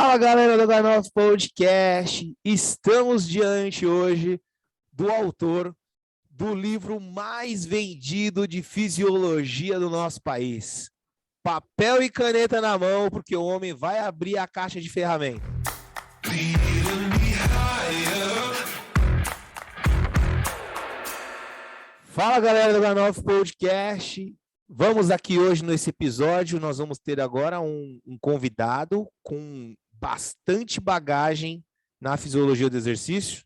Fala galera do Ganoff Podcast, estamos diante hoje do autor do livro mais vendido de fisiologia do nosso país. Papel e caneta na mão, porque o homem vai abrir a caixa de ferramenta. Fala galera do Ganoff Podcast, vamos aqui hoje nesse episódio, nós vamos ter agora um convidado com bastante bagagem na fisiologia do exercício,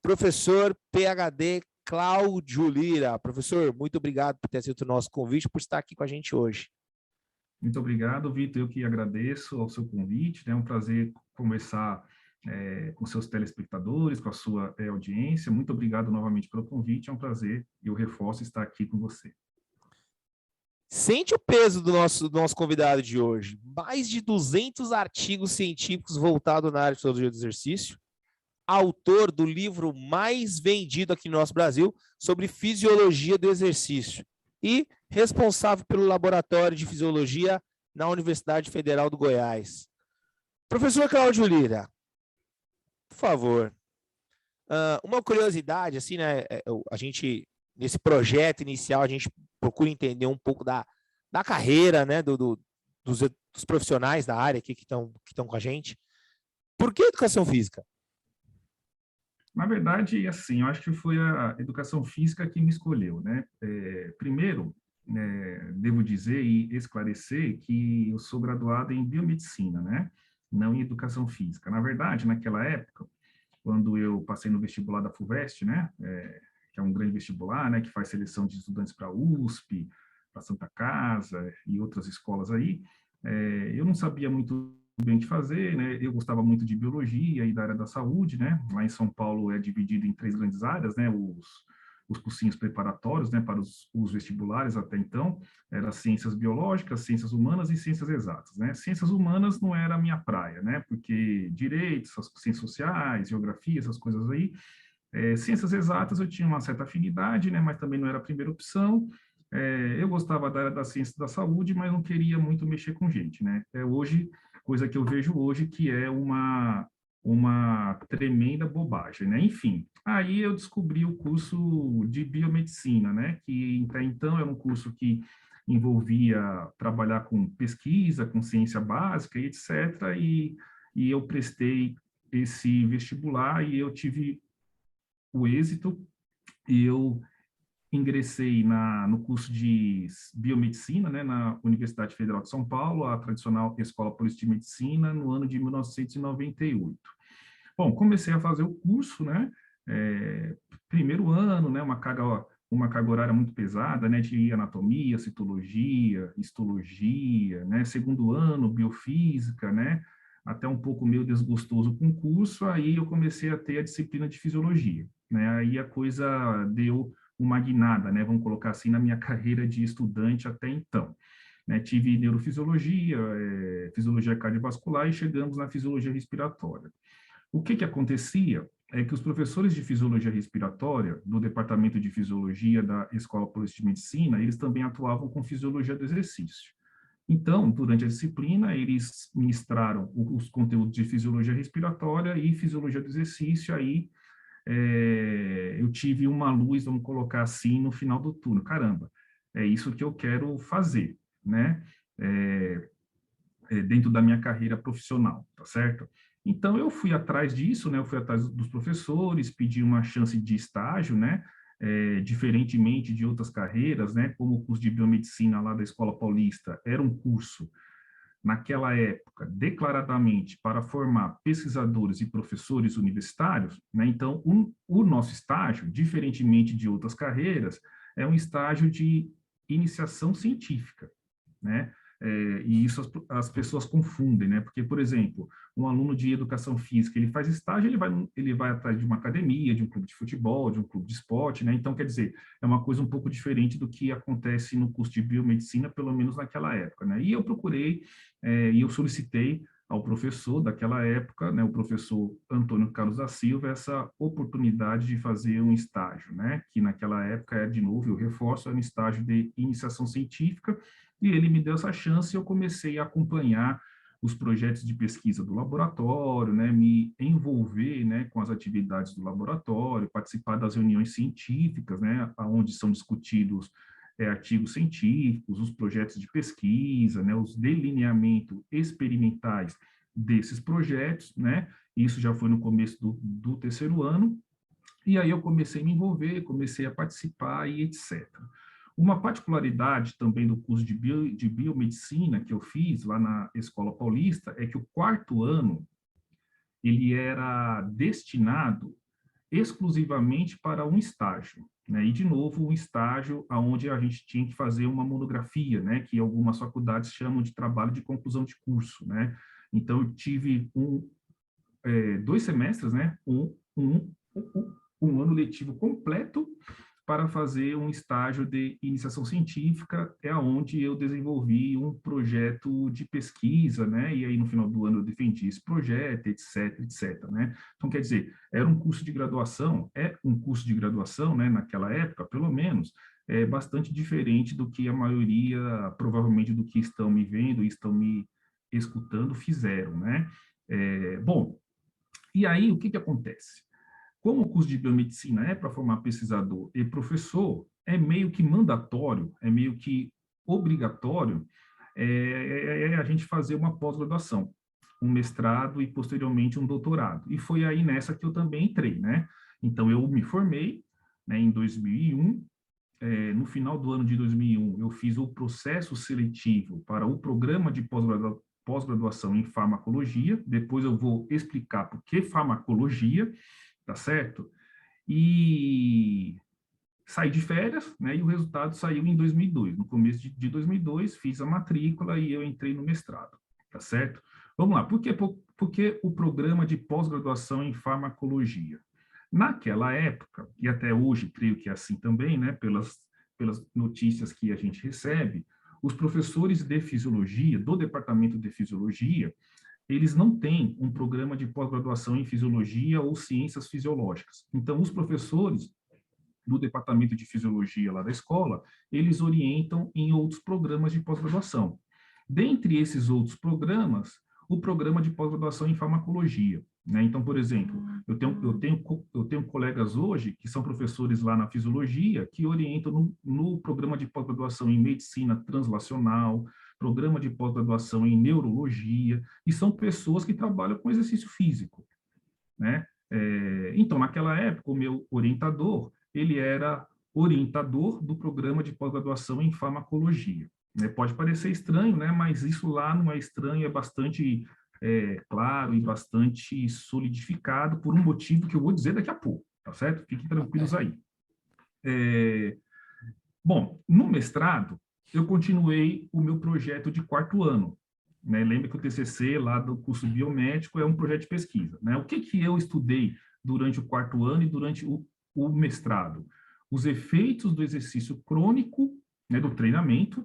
professor PhD Cláudio Lira. Professor, muito obrigado por ter aceito o nosso convite, por estar aqui com a gente hoje. Muito obrigado, Vitor. Eu que agradeço ao seu convite. É um prazer conversar com seus telespectadores, com a sua audiência. Muito obrigado novamente pelo convite. É um prazer e eu reforço estar aqui com você. Sente o peso do nosso convidado de hoje. Mais de 200 artigos científicos voltados na área de fisiologia do exercício. Autor do livro mais vendido aqui no nosso Brasil sobre fisiologia do exercício. E responsável pelo laboratório de fisiologia na Universidade Federal do Goiás. Professor Cláudio Lira, por favor, uma curiosidade, assim, né? A gente, nesse projeto inicial, a gente procura entender um pouco da carreira, né, dos profissionais da área aqui que estão com a gente. Por que educação física? Na verdade, assim, eu acho que foi a educação física que me escolheu, né? Primeiro, devo dizer e esclarecer que eu sou graduado em biomedicina, né? Não em educação física. Na verdade, naquela época, quando eu passei no vestibular da FUVEST, né? Que é um grande vestibular, né? Que faz seleção de estudantes para a USP, para Santa Casa e outras escolas aí, eu não sabia muito bem o que fazer, né? Eu gostava muito de biologia e da área da saúde, né? Lá em São Paulo é dividido em 3 grandes áreas, né? Os cursinhos preparatórios, né? Para os vestibulares até então, era ciências biológicas, ciências humanas e ciências exatas, né? Ciências humanas não era a minha praia, né? Porque direitos, ciências sociais, geografia, essas coisas aí. Ciências exatas eu tinha uma certa afinidade, né? Mas também não era a primeira opção. Eu gostava da área da ciência da saúde, mas não queria muito mexer com gente, né? Hoje, coisa que eu vejo hoje que é uma tremenda bobagem, né? Enfim, aí eu descobri o curso de biomedicina, né? Que até então era um curso que envolvia trabalhar com pesquisa, com ciência básica e etc. E eu prestei esse vestibular e eu tive o êxito e eu ingressei no curso de biomedicina, né, na Universidade Federal de São Paulo, a tradicional Escola Paulista de Medicina, no ano de 1998. Bom, comecei a fazer o curso, né, primeiro ano, né, uma carga horária muito pesada, né, de anatomia, citologia, histologia, né, segundo ano, biofísica, né, até um pouco meio desgostoso com o curso, aí eu comecei a ter a disciplina de fisiologia, né, aí a coisa deu uma guinada, né, vamos colocar assim, na minha carreira de estudante até então. Né, tive neurofisiologia, fisiologia cardiovascular e chegamos na fisiologia respiratória. O que acontecia é que os professores de fisiologia respiratória do Departamento de Fisiologia da Escola Paulista de Medicina, eles também atuavam com fisiologia do exercício. Então, durante a disciplina, eles ministraram os conteúdos de fisiologia respiratória e fisiologia do exercício, aí eu tive uma luz, vamos colocar assim, no final do túnel. Caramba, é isso que eu quero fazer, né? Dentro da minha carreira profissional, tá certo? Então, eu fui atrás disso, né? Eu fui atrás dos professores, pedi uma chance de estágio, né? Diferentemente de outras carreiras, né? Como o curso de biomedicina lá da Escola Paulista era um curso naquela época, declaradamente para formar pesquisadores e professores universitários, né? Então, o nosso estágio, diferentemente de outras carreiras, é um estágio de iniciação científica, né? E isso as pessoas confundem, né? Porque, por exemplo, um aluno de educação física, ele faz estágio, ele vai atrás de uma academia, de um clube de futebol, de um clube de esporte, né? Então, quer dizer, é uma coisa um pouco diferente do que acontece no curso de biomedicina, pelo menos naquela época, né? E eu procurei, e eu solicitei ao professor daquela época, né, o professor Antônio Carlos da Silva, essa oportunidade de fazer um estágio, né? Que naquela época, de novo, eu reforço, era um estágio de iniciação científica, e ele me deu essa chance e eu comecei a acompanhar os projetos de pesquisa do laboratório, né, me envolver, né, com as atividades do laboratório, participar das reuniões científicas, né, onde são discutidos artigos científicos, os projetos de pesquisa, né, os delineamentos experimentais desses projetos, né, isso já foi no começo do terceiro ano, e aí eu comecei a me envolver, comecei a participar e etc. Uma particularidade também do curso de biomedicina que eu fiz lá na Escola Paulista é que o quarto ano ele era destinado exclusivamente para um estágio, né? E de novo um estágio aonde a gente tinha que fazer uma monografia, né? Que algumas faculdades chamam de trabalho de conclusão de curso, né? Então eu tive 2 semestres, né? Um ano letivo completo para fazer um estágio de iniciação científica, é onde eu desenvolvi um projeto de pesquisa, né? E aí no final do ano eu defendi esse projeto, etc, etc, né? Então, quer dizer, era um curso de graduação, né? Naquela época, pelo menos, é bastante diferente do que a maioria, provavelmente, do que estão me vendo e estão me escutando, fizeram, né? Bom, e aí o que acontece? Como o curso de biomedicina é para formar pesquisador e professor, é meio que mandatório, é meio que obrigatório a gente fazer uma pós-graduação, um mestrado e posteriormente um doutorado. E foi aí nessa que eu também entrei, né? Então eu me formei, né, em 2001. No final do ano de 2001, eu fiz o processo seletivo para o programa de pós-graduação em farmacologia. Depois eu vou explicar por que farmacologia, tá certo? E saí de férias, né? E o resultado saiu em 2002. No começo de 2002, fiz a matrícula e eu entrei no mestrado, tá certo? Vamos lá, por que o programa de pós-graduação em farmacologia? Naquela época, e até hoje creio que é assim também, né, pelas notícias que a gente recebe, os professores de fisiologia, do departamento de fisiologia, eles não têm um programa de pós-graduação em fisiologia ou ciências fisiológicas. Então, os professores do departamento de fisiologia lá da escola, eles orientam em outros programas de pós-graduação. Dentre esses outros programas, o programa de pós-graduação em farmacologia, né? Então, por exemplo, eu tenho colegas hoje que são professores lá na fisiologia que orientam no programa de pós-graduação em medicina translacional, programa de pós-graduação em neurologia, e são pessoas que trabalham com exercício físico, né? Então, naquela época, o meu orientador, ele era orientador do programa de pós-graduação em farmacologia, né? Pode parecer estranho, né? Mas isso lá não é estranho, é bastante claro e bastante solidificado por um motivo que eu vou dizer daqui a pouco, tá certo? Fiquem tranquilos aí. Bom, no mestrado, eu continuei o meu projeto de quarto ano, né? Lembra que o TCC lá do curso biomédico é um projeto de pesquisa, né? O que eu estudei durante o quarto ano e durante o mestrado? Os efeitos do exercício crônico, né, do treinamento,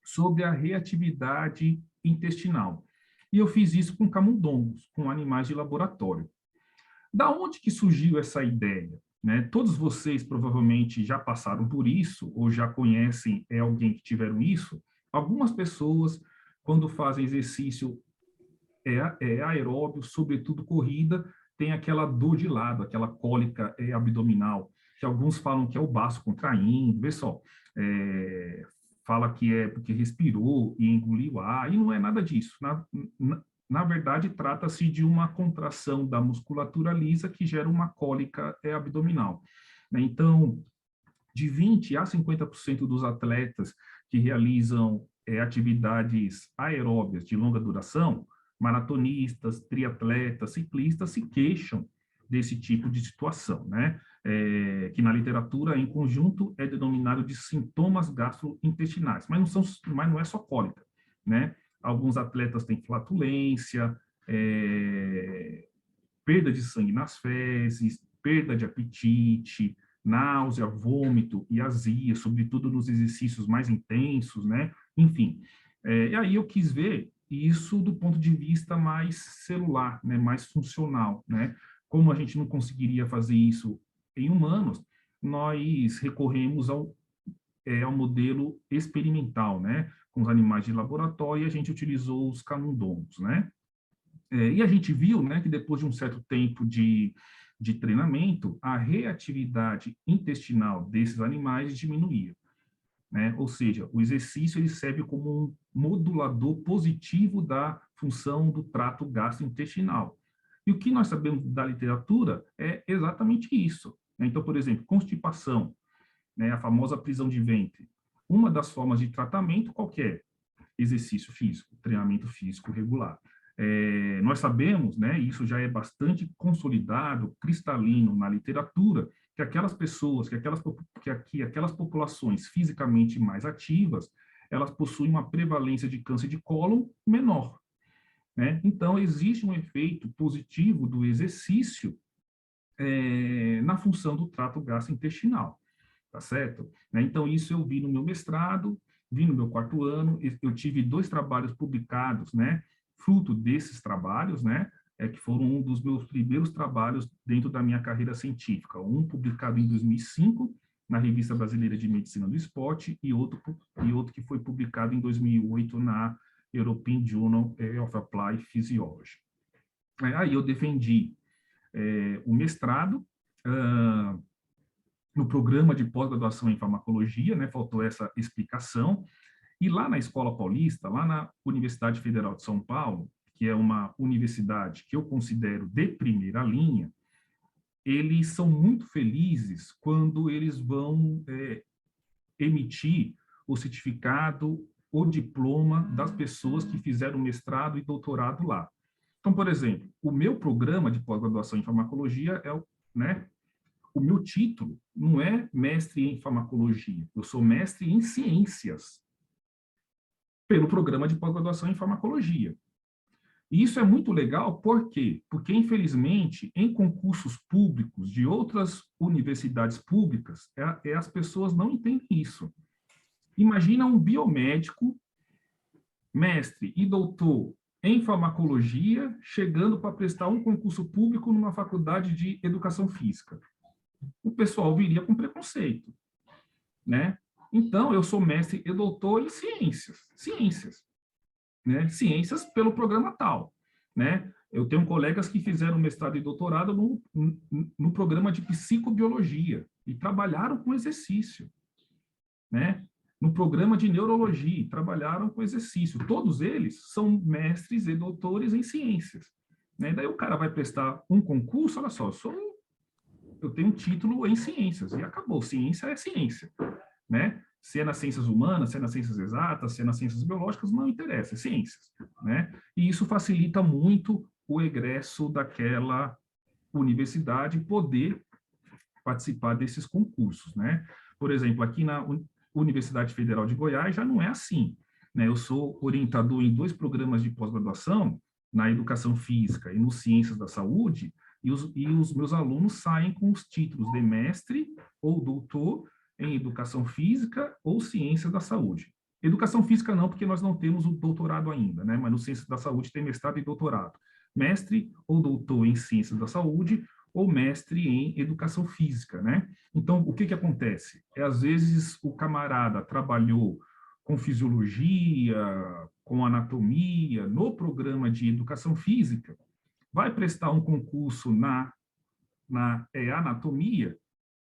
sobre a reatividade intestinal. E eu fiz isso com camundongos, com animais de laboratório. Da onde que surgiu essa ideia? Né? Todos vocês provavelmente já passaram por isso, ou já conhecem alguém que tiveram isso. Algumas pessoas, quando fazem exercício aeróbio, sobretudo corrida, tem aquela dor de lado, aquela cólica abdominal, que alguns falam que é o baço contraindo, vê só, fala que é porque respirou e engoliu ar, e não é nada disso. Na verdade, trata-se de uma contração da musculatura lisa que gera uma cólica abdominal. Então, de 20% a 50% dos atletas que realizam atividades aeróbias de longa duração, maratonistas, triatletas, ciclistas, se queixam desse tipo de situação, né? Que na literatura, em conjunto, é denominado de sintomas gastrointestinais, mas não é só cólica, né? Alguns atletas têm flatulência, perda de sangue nas fezes, perda de apetite, náusea, vômito e azia, sobretudo nos exercícios mais intensos, né? Enfim, e aí eu quis ver isso do ponto de vista mais celular, né? Mais funcional, né? Como a gente não conseguiria fazer isso em humanos, nós recorremos ao modelo experimental, né? com os animais de laboratório, e a gente utilizou os camundongos, né? E a gente viu, né, que depois de um certo tempo de treinamento, a reatividade intestinal desses animais diminuía, né? Ou seja, o exercício ele serve como um modulador positivo da função do trato gastrointestinal. E o que nós sabemos da literatura é exatamente isso, né? Então, por exemplo, constipação, né, a famosa prisão de ventre. Uma das formas de tratamento qualquer exercício físico, treinamento físico regular. Nós sabemos, né, isso já é bastante consolidado, cristalino na literatura, que aquelas pessoas, que aquelas populações fisicamente mais ativas, elas possuem uma prevalência de câncer de cólon menor, né? Então, existe um efeito positivo do exercício na função do trato gastrointestinal, tá certo? Então, isso eu vi no meu mestrado, vi no meu quarto ano, eu tive 2 trabalhos publicados, né, fruto desses trabalhos, né, que foram um dos meus primeiros trabalhos dentro da minha carreira científica, um publicado em 2005, na Revista Brasileira de Medicina do Esporte, e outro que foi publicado em 2008 na European Journal of Applied Physiology. Aí eu defendi o mestrado, no programa de pós-graduação em farmacologia, né, faltou essa explicação, e lá na Escola Paulista, lá na Universidade Federal de São Paulo, que é uma universidade que eu considero de primeira linha, eles são muito felizes quando eles vão emitir o certificado ou diploma das pessoas que fizeram mestrado e doutorado lá. Então, por exemplo, o meu programa de pós-graduação em farmacologia né, o meu título não é mestre em farmacologia, eu sou mestre em ciências, pelo programa de pós-graduação em farmacologia. E isso é muito legal, por quê? Porque, infelizmente, em concursos públicos de outras universidades públicas, as pessoas não entendem isso. Imagina um biomédico, mestre e doutor em farmacologia, chegando para prestar um concurso público numa faculdade de educação física. O pessoal viria com preconceito, né? Então, eu sou mestre e doutor em ciências, né? Ciências pelo programa tal, né? Eu tenho colegas que fizeram mestrado e doutorado no programa de psicobiologia e trabalharam com exercício, né? No programa de neurologia, trabalharam com exercício. Todos eles são mestres e doutores em ciências, né? Daí o cara vai prestar um concurso, olha só, eu tenho um título em ciências, e acabou, ciência é ciência, né? Se é nas ciências humanas, se é nas ciências exatas, se é nas ciências biológicas, não interessa, é ciências, né? E isso facilita muito o egresso daquela universidade poder participar desses concursos, né? Por exemplo, aqui na Universidade Federal de Goiás já não é assim, né? Eu sou orientador em 2 programas de pós-graduação, na educação física e no ciências da saúde, e os meus alunos saem com os títulos de mestre ou doutor em educação física ou ciência da saúde. Educação física não, porque nós não temos o doutorado ainda, né? Mas no ciência da saúde tem mestrado e doutorado. Mestre ou doutor em ciências da saúde ou mestre em educação física, né? Então, o que acontece? Às vezes, o camarada trabalhou com fisiologia, com anatomia, no programa de educação física, vai prestar um concurso na anatomia,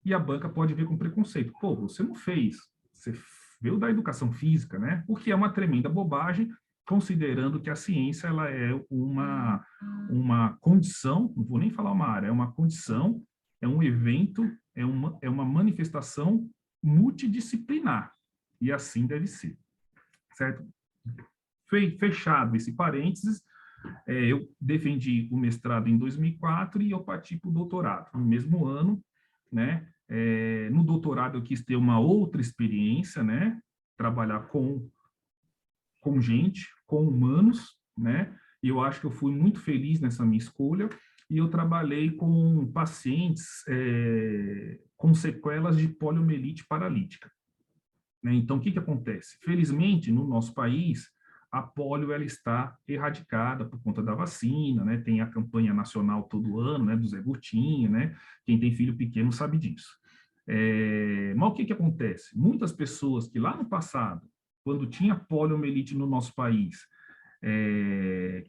e a banca pode ver com preconceito. Pô, você não fez, você veio da educação física, né? O que é uma tremenda bobagem, considerando que a ciência ela é uma condição, não vou nem falar uma área, é uma condição, é um evento, é uma manifestação multidisciplinar, e assim deve ser, certo? Fechado esse parênteses, eu defendi o mestrado em 2004 e eu parti para o doutorado no mesmo ano, né? No doutorado eu quis ter uma outra experiência, né? Trabalhar com gente, com humanos, né? E eu acho que eu fui muito feliz nessa minha escolha. E eu trabalhei com pacientes com sequelas de poliomielite paralítica, né? Então, o que acontece? Felizmente, no nosso país, a polio ela está erradicada por conta da vacina, né? Tem a campanha nacional todo ano, né? Do Zé Gotinha, né? Quem tem filho pequeno sabe disso. Mas o que acontece? Muitas pessoas que lá no passado quando tinha poliomielite no nosso país,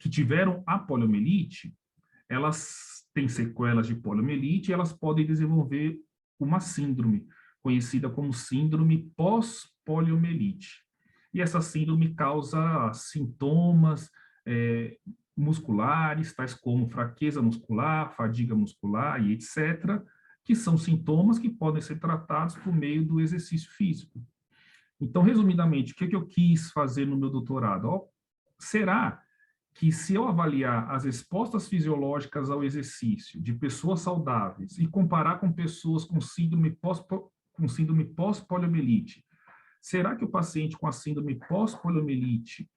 que tiveram a poliomielite, elas têm sequelas de poliomielite e elas podem desenvolver uma síndrome, conhecida como síndrome pós-poliomielite. E essa síndrome causa sintomas musculares, tais como fraqueza muscular, fadiga muscular e etc., que são sintomas que podem ser tratados por meio do exercício físico. Então, resumidamente, o que eu quis fazer no meu doutorado? Será que se eu avaliar as respostas fisiológicas ao exercício de pessoas saudáveis e comparar com pessoas com síndrome pós-poliomielite, será que o paciente com a síndrome pós-poliomielite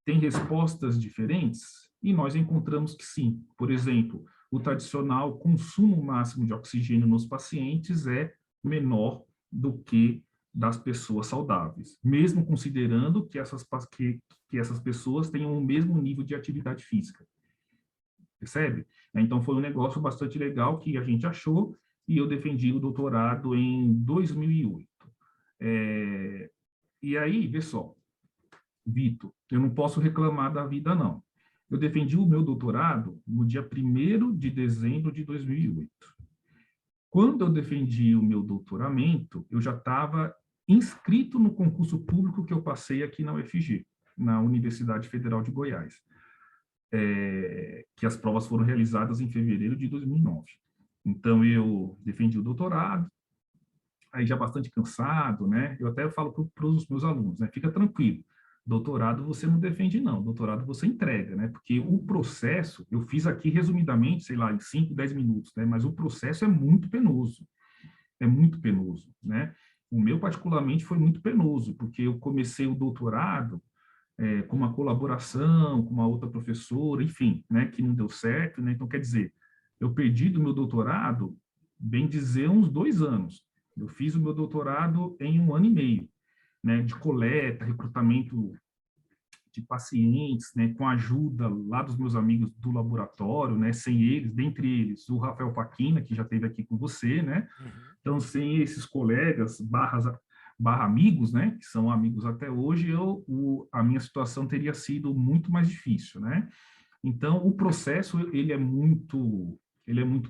tem respostas diferentes? E nós encontramos que sim. Por exemplo, o tradicional consumo máximo de oxigênio nos pacientes é menor do que das pessoas saudáveis, mesmo considerando que essas pessoas tenham o mesmo nível de atividade física. Percebe? Então, foi um negócio bastante legal que a gente achou e eu defendi o doutorado em 2008. E aí, vê só, Vitor, eu não posso reclamar da vida, não. Eu defendi o meu doutorado no dia 1º de dezembro de 2008. Quando eu defendi o meu doutoramento, eu já estava inscrito no concurso público que eu passei aqui na UFG, na Universidade Federal de Goiás, que as provas foram realizadas em fevereiro de 2009. Então, eu defendi o doutorado, aí já bastante cansado, né? Eu até falo para os meus alunos, né? Fica tranquilo, doutorado você não defende, não. Doutorado você entrega, né? Porque o processo, eu fiz aqui resumidamente, sei lá, em 5, 10 minutos, né? Mas o processo é muito penoso. É muito penoso, né? O meu, particularmente, foi muito penoso, porque eu comecei o doutorado com uma colaboração com uma outra professora, enfim, né? Que não deu certo, né? Então, quer dizer, eu perdi do meu doutorado, bem dizer, uns 2 anos. Eu fiz o meu doutorado em 1 ano e meio, né, de coleta, recrutamento de pacientes, né, com a ajuda lá dos meus amigos do laboratório, né, sem eles, dentre eles, o Rafael Paquina, que já esteve aqui com você, né, então, sem esses colegas, barra amigos, né, que são amigos até hoje, a minha situação teria sido muito mais difícil, né, então, o processo, ele é muito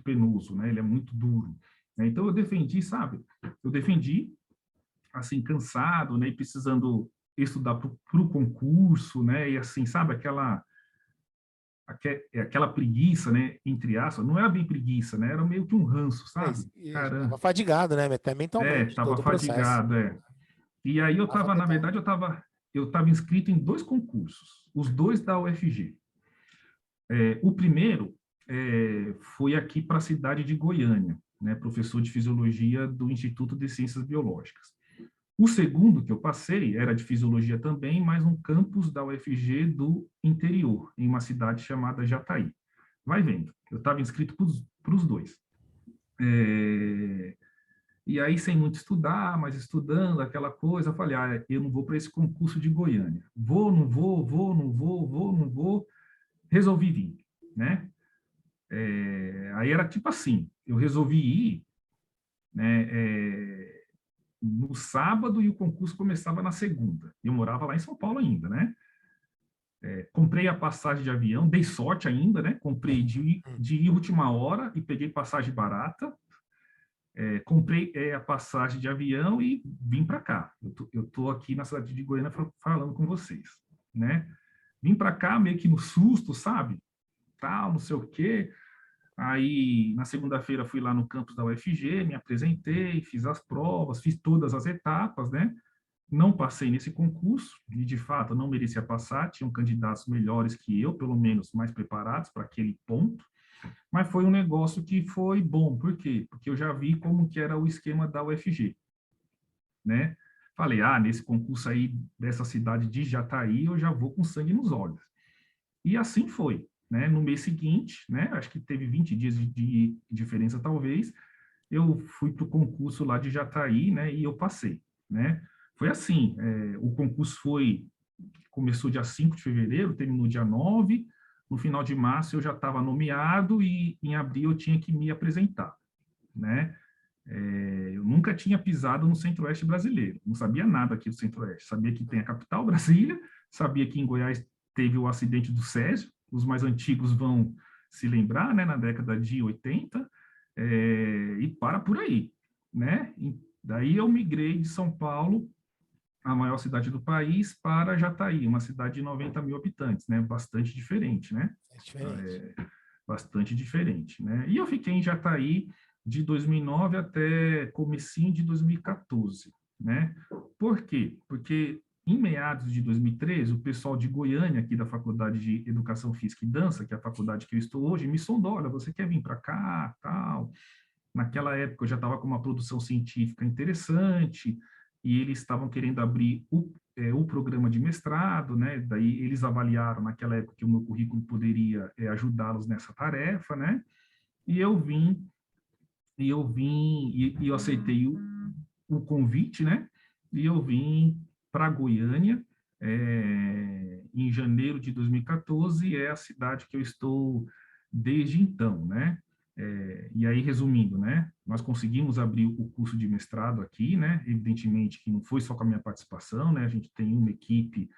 penoso, né, ele é muito duro, né, então eu defendi, sabe, assim, cansado, né, e precisando estudar para o concurso, né, e assim, sabe, aquela preguiça, né, entre aspas, não era bem preguiça, né, era meio que um ranço, sabe? Estava Caramba, fadigado, né? Até mentalmente, tava todo o processo. fadigado, E aí eu Tava tava, na total. verdade, eu tava inscrito em 2 concursos, os 2 da UFG. O primeiro foi aqui para a cidade de Goiânia, né, professor de fisiologia do Instituto de Ciências Biológicas. O segundo que eu passei era de fisiologia também, mas um campus da UFG do interior, em uma cidade chamada Jataí. Vai vendo, eu estava inscrito para os 2. E aí, sem muito estudar, mas estudando aquela coisa, eu falei, eu não vou para esse concurso de Goiânia. Vou, não vou, vou, não vou, vou, não vou. Resolvi vir, né? Aí era tipo assim, eu resolvi ir, né, no sábado e o concurso começava na segunda. Eu morava lá em São Paulo ainda, né? Comprei a passagem de avião, dei sorte ainda, né? Comprei de última hora e peguei passagem barata. Comprei a passagem de avião e vim para cá. Eu tô aqui na cidade de Goiânia falando com vocês, né? Vim para cá meio que no susto, sabe? Tal, não sei o quê. Aí, na segunda-feira, fui lá no campus da UFG, me apresentei, fiz as provas, fiz todas as etapas, né? Não passei nesse concurso, e de fato não merecia passar, tinham candidatos melhores que eu, pelo menos mais preparados para aquele ponto, mas foi um negócio que foi bom, por quê? Porque eu já vi como que era o esquema da UFG, né? Falei, nesse concurso aí dessa cidade de Jataí, eu já vou com sangue nos olhos. E assim foi, né? No mês seguinte, né? Acho que teve 20 dias de diferença, talvez, eu fui para o concurso lá de Jataí, né? E eu passei, né? Foi assim, o concurso começou dia 5 de fevereiro, terminou dia 9, no final de março eu já estava nomeado e em abril eu tinha que me apresentar, né? Eu nunca tinha pisado no Centro-Oeste brasileiro, não sabia nada aqui do Centro-Oeste. Sabia que tem a capital, Brasília, sabia que em Goiás teve o acidente do Césio, os mais antigos vão se lembrar, né, na década de 80, e para por aí, né? E daí eu migrei de São Paulo, a maior cidade do país, para Jataí, uma cidade de 90 mil habitantes, né? Bastante diferente, né? É diferente. Bastante diferente, né? E eu fiquei em Jataí de 2009 até comecinho de 2014, né? Por quê? Porque em meados de 2013, o pessoal de Goiânia, aqui da Faculdade de Educação Física e Dança, que é a faculdade que eu estou hoje, me sondou, olha, você quer vir para cá, tal. Naquela época eu já estava com uma produção científica interessante, e eles estavam querendo abrir o programa de mestrado, né? Daí eles avaliaram naquela época que o meu currículo poderia ajudá-los nessa tarefa, né? E eu aceitei o convite, né? E eu vim para Goiânia em janeiro de 2014, é a cidade que eu estou desde então, né? E aí, resumindo, né? Nós conseguimos abrir o curso de mestrado aqui, né? Evidentemente que não foi só com a minha participação, né? A gente tem uma equipe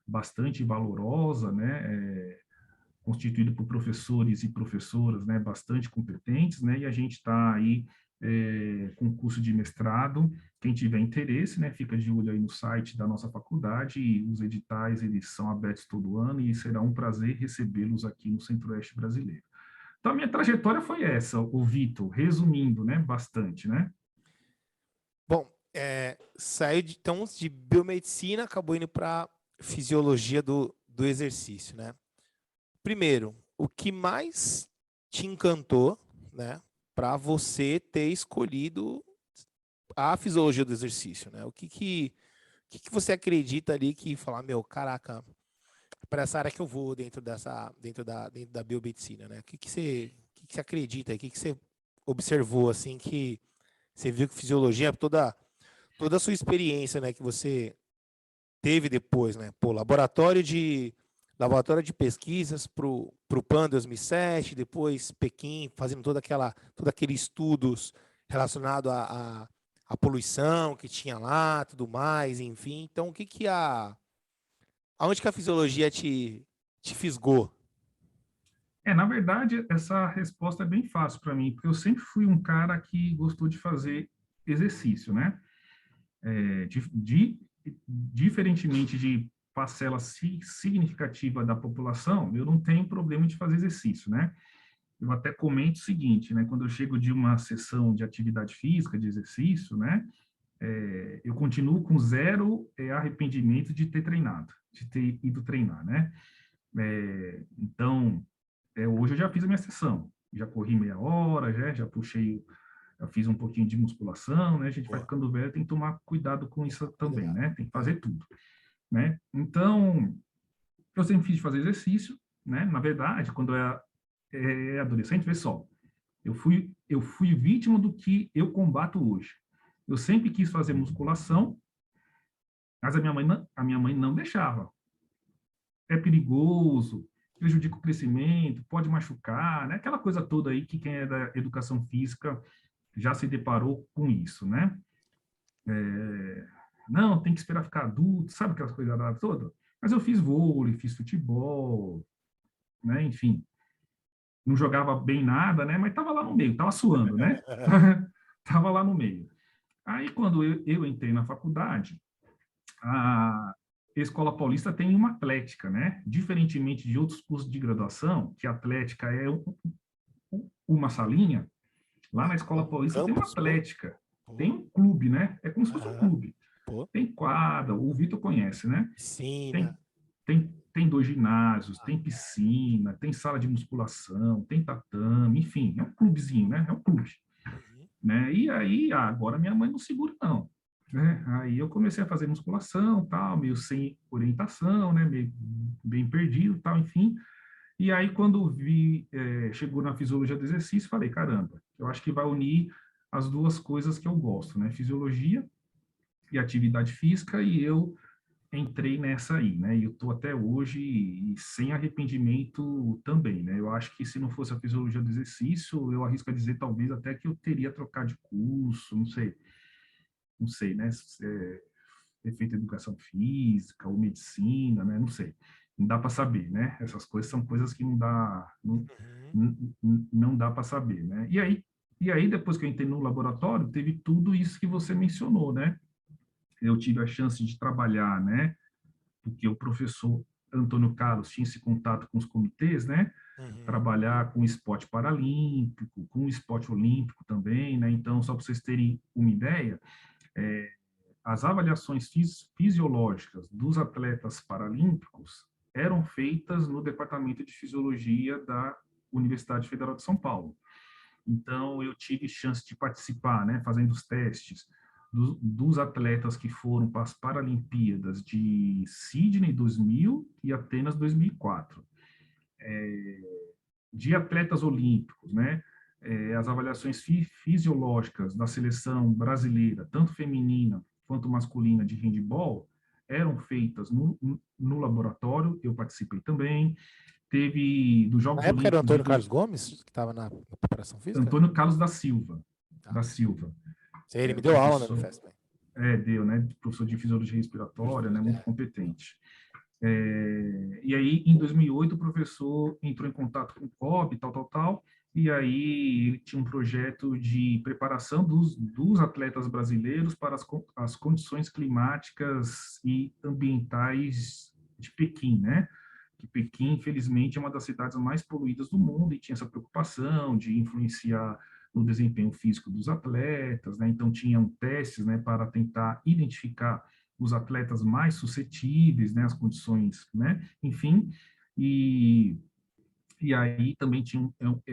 bastante valorosa, né? Constituído por professores e professoras, né, bastante competentes, né, e a gente está aí com curso de mestrado. Quem tiver interesse, né, fica de olho aí no site da nossa faculdade, e os editais, eles são abertos todo ano, e será um prazer recebê-los aqui no Centro-Oeste brasileiro. Então, a minha trajetória foi essa, o Vitor, resumindo, né, bastante, né? Bom, saiu então de biomedicina, acabou indo para fisiologia do exercício, né? Primeiro, o que mais te encantou, né, para você ter escolhido a fisiologia do exercício, né? O que você acredita ali que falar, meu, caraca, para essa área que eu vou dentro da biomedicina, né? O que você acredita? O que você observou assim que você viu que fisiologia, toda a sua experiência, né, que você teve depois, né? Pô, laboratório de pesquisas para o PAN 2007, depois Pequim, fazendo todo aquele estudos relacionado à poluição que tinha lá, tudo mais, enfim. Então, aonde que a fisiologia te fisgou? Na verdade, essa resposta é bem fácil para mim, porque eu sempre fui um cara que gostou de fazer exercício, né? É, diferentemente de parcela significativa da população, eu não tenho problema de fazer exercício, né? Eu até comento o seguinte, né? Quando eu chego de uma sessão de atividade física, de exercício, né? Eu continuo com zero arrependimento de ter treinado, de ter ido treinar, né? Então, hoje eu já fiz a minha sessão, já corri meia hora, já puxei, já fiz um pouquinho de musculação, né? A gente vai Boa, ficando velho, tem que tomar cuidado com isso também, cuidado. né? Tem que fazer tudo, né? Então, eu sempre fiz fazer exercício, né? Na verdade, quando eu era adolescente, vê só, eu fui vítima do que eu combato hoje. Eu sempre quis fazer musculação, mas a minha mãe não deixava. É perigoso, prejudica o crescimento, pode machucar, né? Aquela coisa toda aí que quem é da educação física já se deparou com isso, né? Não, tem que esperar ficar adulto, sabe aquelas coisas todas? Mas eu fiz vôlei, fiz futebol, né? Enfim, não jogava bem nada, né? Mas estava lá no meio, estava suando, né? Estava lá no meio. Aí, quando eu entrei na faculdade, a Escola Paulista tem uma atlética, né? Diferentemente de outros cursos de graduação, que a atlética é uma salinha, lá na Escola Um Paulista tem uma campus, pô. atlética, tem Pô. um clube, né? É como se fosse um Aham. clube. Pô. Tem quadra, o Vitor conhece, né? Piscina. Tem dois ginásios, tem piscina, tem sala de musculação, tem tatame, enfim, é um clubezinho, né? É um clube, Uhum. né? E aí, agora minha mãe não segura, não. Né? Aí eu comecei a fazer musculação, tal, meio sem orientação, né? Meio bem perdido, tal, enfim. E aí, quando chegou na fisiologia do exercício, falei, caramba, eu acho que vai unir as duas coisas que eu gosto, né? Fisiologia e atividade física, e eu entrei nessa aí, né? E eu estou até hoje e sem arrependimento também, né? Eu acho que se não fosse a fisiologia do exercício, eu arrisco a dizer talvez até que eu teria trocado de curso, não sei, né? Ter feito educação física ou medicina, né? Não sei. Não dá para saber, né? Essas coisas são coisas que Uhum. não dá para saber, né? E aí, depois que eu entrei no laboratório, teve tudo isso que você mencionou, né? Eu tive a chance de trabalhar, né? Porque o professor Antônio Carlos tinha esse contato com os comitês, né? Uhum. Trabalhar com esporte paralímpico, com esporte olímpico também, né? Então, só para vocês terem uma ideia, as avaliações fisiológicas dos atletas paralímpicos eram feitas no Departamento de Fisiologia da Universidade Federal de São Paulo. Então, eu tive chance de participar, né, fazendo os testes dos atletas que foram para as Paralimpíadas de Sydney 2000 e Atenas 2004. De atletas olímpicos, né, as avaliações fisiológicas da seleção brasileira, tanto feminina quanto masculina de handebol, eram feitas no laboratório, eu participei também. Teve dos Na Jogos época era o Olímpicos Antônio Carlos Gomes, que estava na preparação física? Antônio Carlos da Silva, Tá. é, Ele me deu aula na professor, Unifesp. deu, né, professor de fisiologia respiratória, né, muito É. competente. E aí, em 2008, o professor entrou em contato com o COB, tal, e aí ele tinha um projeto de preparação dos atletas brasileiros para as condições climáticas e ambientais de Pequim, né? Que Pequim, infelizmente, é uma das cidades mais poluídas do mundo e tinha essa preocupação de influenciar no desempenho físico dos atletas, né? Então, tinham testes, né, para tentar identificar os atletas mais suscetíveis, né, às condições, né, enfim, e, e aí também tinha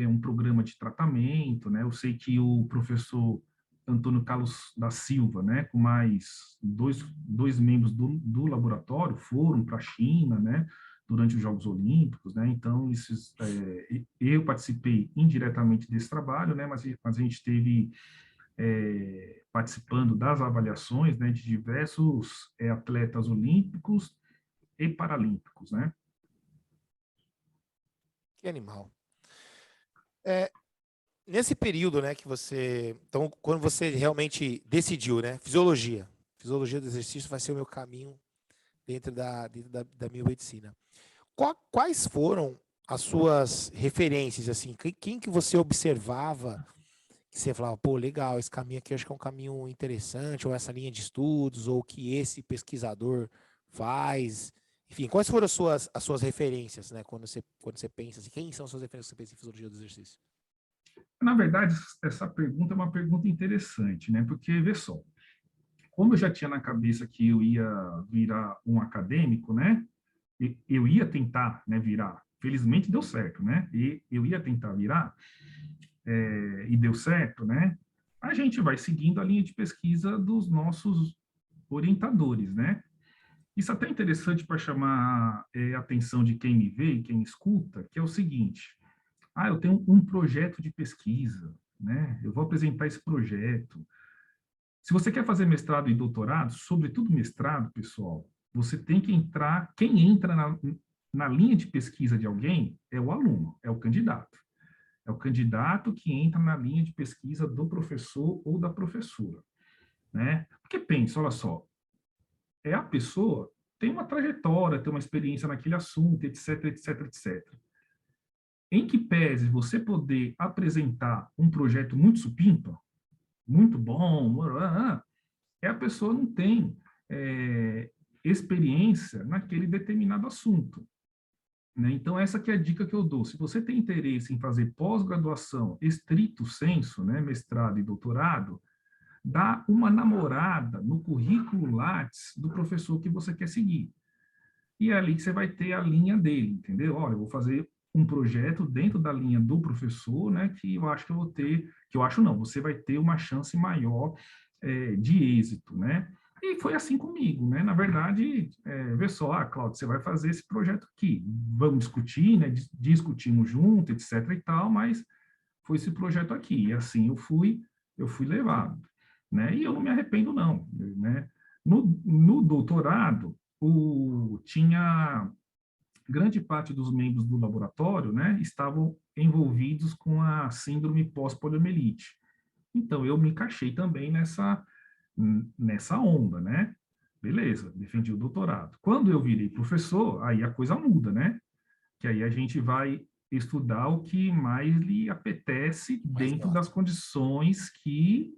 um programa de tratamento, né, eu sei que o professor Antônio Carlos da Silva, né, com mais dois membros do laboratório foram para a China, né, durante os Jogos Olímpicos, né, então eu participei indiretamente desse trabalho, né, mas a gente teve participando das avaliações, né, de diversos atletas olímpicos e paralímpicos, né? Que animal. É, nesse período, né, que você. Então, quando você realmente decidiu, né? Fisiologia. Fisiologia do exercício vai ser o meu caminho dentro da biomedicina. Quais foram as suas referências, assim? Quem que você observava que você falava, pô, legal, esse caminho aqui eu acho que é um caminho interessante, ou essa linha de estudos, ou que esse pesquisador faz. Enfim, quais foram as suas referências, né? Quando você pensa assim, quem são as suas referências quando você pensa em fisiologia do exercício? Na verdade, essa pergunta é uma pergunta interessante, né? Porque, vê só, como eu já tinha na cabeça que eu ia virar um acadêmico, né? Eu ia tentar, né, virar. Felizmente deu certo, né? E eu ia tentar virar, e deu certo, né? A gente vai seguindo a linha de pesquisa dos nossos orientadores, né? Isso é até interessante para chamar a atenção de quem me vê e quem escuta, que é o seguinte: eu tenho um projeto de pesquisa, né? Eu vou apresentar esse projeto. Se você quer fazer mestrado e doutorado, sobretudo mestrado, pessoal, você tem que entrar. Quem entra na linha de pesquisa de alguém é o aluno, é o candidato. É o candidato que entra na linha de pesquisa do professor ou da professora, né? Porque pensa, olha só, a pessoa tem uma trajetória, tem uma experiência naquele assunto, etc, etc, etc. Em que pese você poder apresentar um projeto muito supimpa, muito bom, a pessoa não tem experiência naquele determinado assunto. Né? Então, essa que é a dica que eu dou. Se você tem interesse em fazer pós-graduação estrito sensu, né, mestrado e doutorado, dá uma namorada no currículo Lattes do professor que você quer seguir. E é ali que você vai ter a linha dele, entendeu? Olha, eu vou fazer um projeto dentro da linha do professor, né, que eu acho que eu vou ter, que eu acho não, você vai ter uma chance maior de êxito, né? E foi assim comigo, né? Na verdade, vê só, Cláudio, você vai fazer esse projeto aqui, vamos discutir, né? Discutimos junto, etc e tal, mas foi esse projeto aqui, e assim eu fui levado, né? E eu não me arrependo não, né? No doutorado, tinha grande parte dos membros do laboratório, né, estavam envolvidos com a síndrome pós-poliomielite. Então, eu me encaixei também nessa onda, né? Beleza, defendi o doutorado. Quando eu virei professor, aí a coisa muda, né? Que aí a gente vai estudar o que mais lhe apetece Mais dentro das gosta. condições que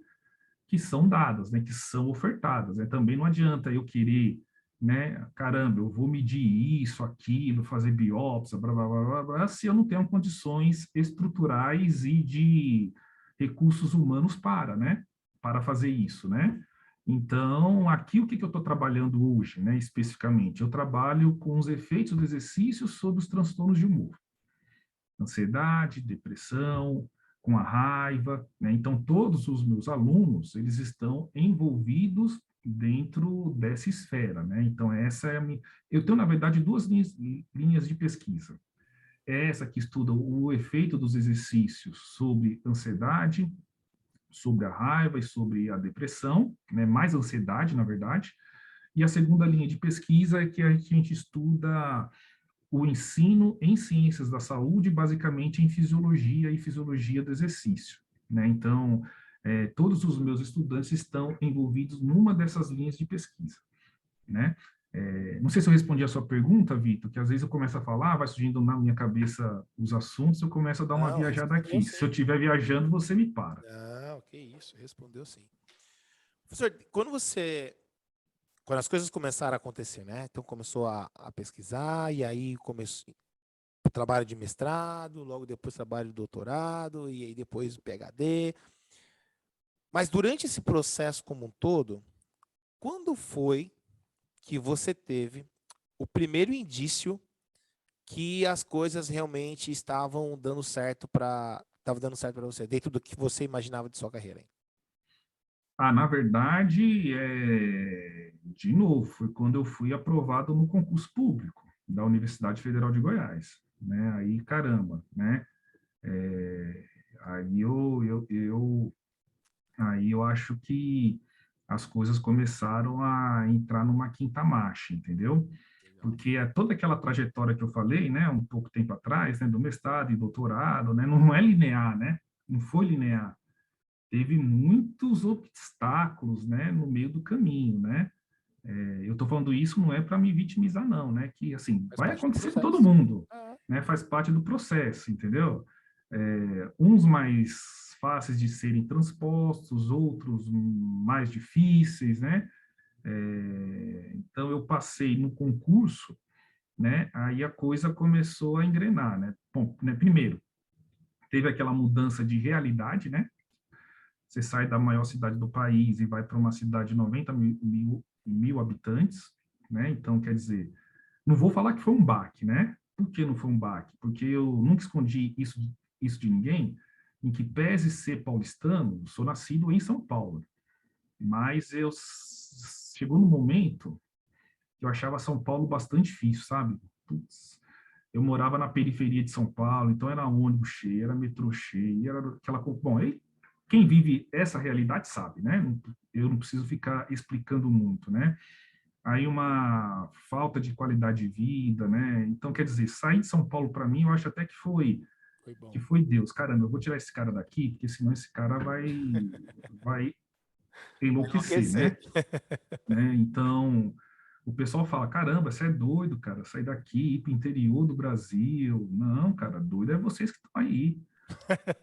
são dadas, né? Que são ofertadas, né? Também não adianta eu querer, né? Caramba, eu vou medir isso, aquilo, fazer biópsia, blá, blá, blá, blá, blá, se eu não tenho condições estruturais e de recursos humanos para, né? Para fazer isso, né? Então, aqui o que eu estou trabalhando hoje, né, especificamente? Eu trabalho com os efeitos do exercício sobre os transtornos de humor. Ansiedade, depressão, com a raiva, né? Então, todos os meus alunos, eles estão envolvidos dentro dessa esfera, né? Então, essa é a minha... Eu tenho, na verdade, duas linhas de pesquisa. Essa que estuda o efeito dos exercícios sobre ansiedade, sobre a raiva e sobre a depressão, né? Mais ansiedade, na verdade. E a segunda linha de pesquisa é que a gente estuda o ensino em ciências da saúde, basicamente em fisiologia e fisiologia do exercício, né? Então, todos os meus estudantes estão envolvidos numa dessas linhas de pesquisa, né? Não sei se eu respondi a sua pergunta, Vitor, que às vezes eu começo a falar, vai surgindo na minha cabeça os assuntos, eu começo a dar uma Não, viajada respondeu aqui. Se eu sim. estiver viajando, você me para. Não, que isso, respondeu sim. Professor, quando as coisas começaram a acontecer, né? Então começou a pesquisar, e aí começou o trabalho de mestrado, logo depois trabalho de doutorado, e aí depois o PhD. Mas durante esse processo como um todo, quando foi que você teve o primeiro indício que as coisas realmente estavam dando certo para você, dentro do que você imaginava de sua carreira, hein? Na verdade, de novo, foi quando eu fui aprovado no concurso público da Universidade Federal de Goiás, né? Aí, caramba, né? É, aí aí eu acho que as coisas começaram a entrar numa quinta marcha, entendeu? Legal. Porque toda aquela trajetória que eu falei, né, um pouco tempo atrás, né, do mestrado e doutorado, né, não é linear, né? Não foi linear. Teve muitos obstáculos, né, no meio do caminho, né? Eu estou falando isso não é para me vitimizar, não, né? Que, assim, Faz vai parte do acontecer com todo processo. mundo, Ah, né? Faz parte do processo, entendeu? Uns mais fáceis de serem transpostos, outros mais difíceis, né? Então, eu passei no concurso, né? Aí a coisa começou a engrenar, né? Bom, né? Primeiro, teve aquela mudança de realidade, né? Você sai da maior cidade do país e vai para uma cidade de 90 mil habitantes, né? Então, quer dizer, não vou falar que foi um baque, né? Por que não foi um baque? Porque eu nunca escondi isso de ninguém, em que pese ser paulistano, sou nascido em São Paulo, mas chegou no momento que eu achava São Paulo bastante difícil, sabe? Putz, eu morava na periferia de São Paulo, então era ônibus cheio, era metrô cheio, era aquela... Bom, quem vive essa realidade sabe, né? Eu não preciso ficar explicando muito, né? Aí uma falta de qualidade de vida, né? Então, quer dizer, sair de São Paulo para mim, eu acho até foi que bom. foi Deus. Caramba, eu vou tirar esse cara daqui, porque senão esse cara vai Vai enlouquecer, enlouquecer. né? Então, o pessoal fala, caramba, você é doido, cara, sair daqui, ir para o interior do Brasil. Não, cara, doido é vocês que estão aí,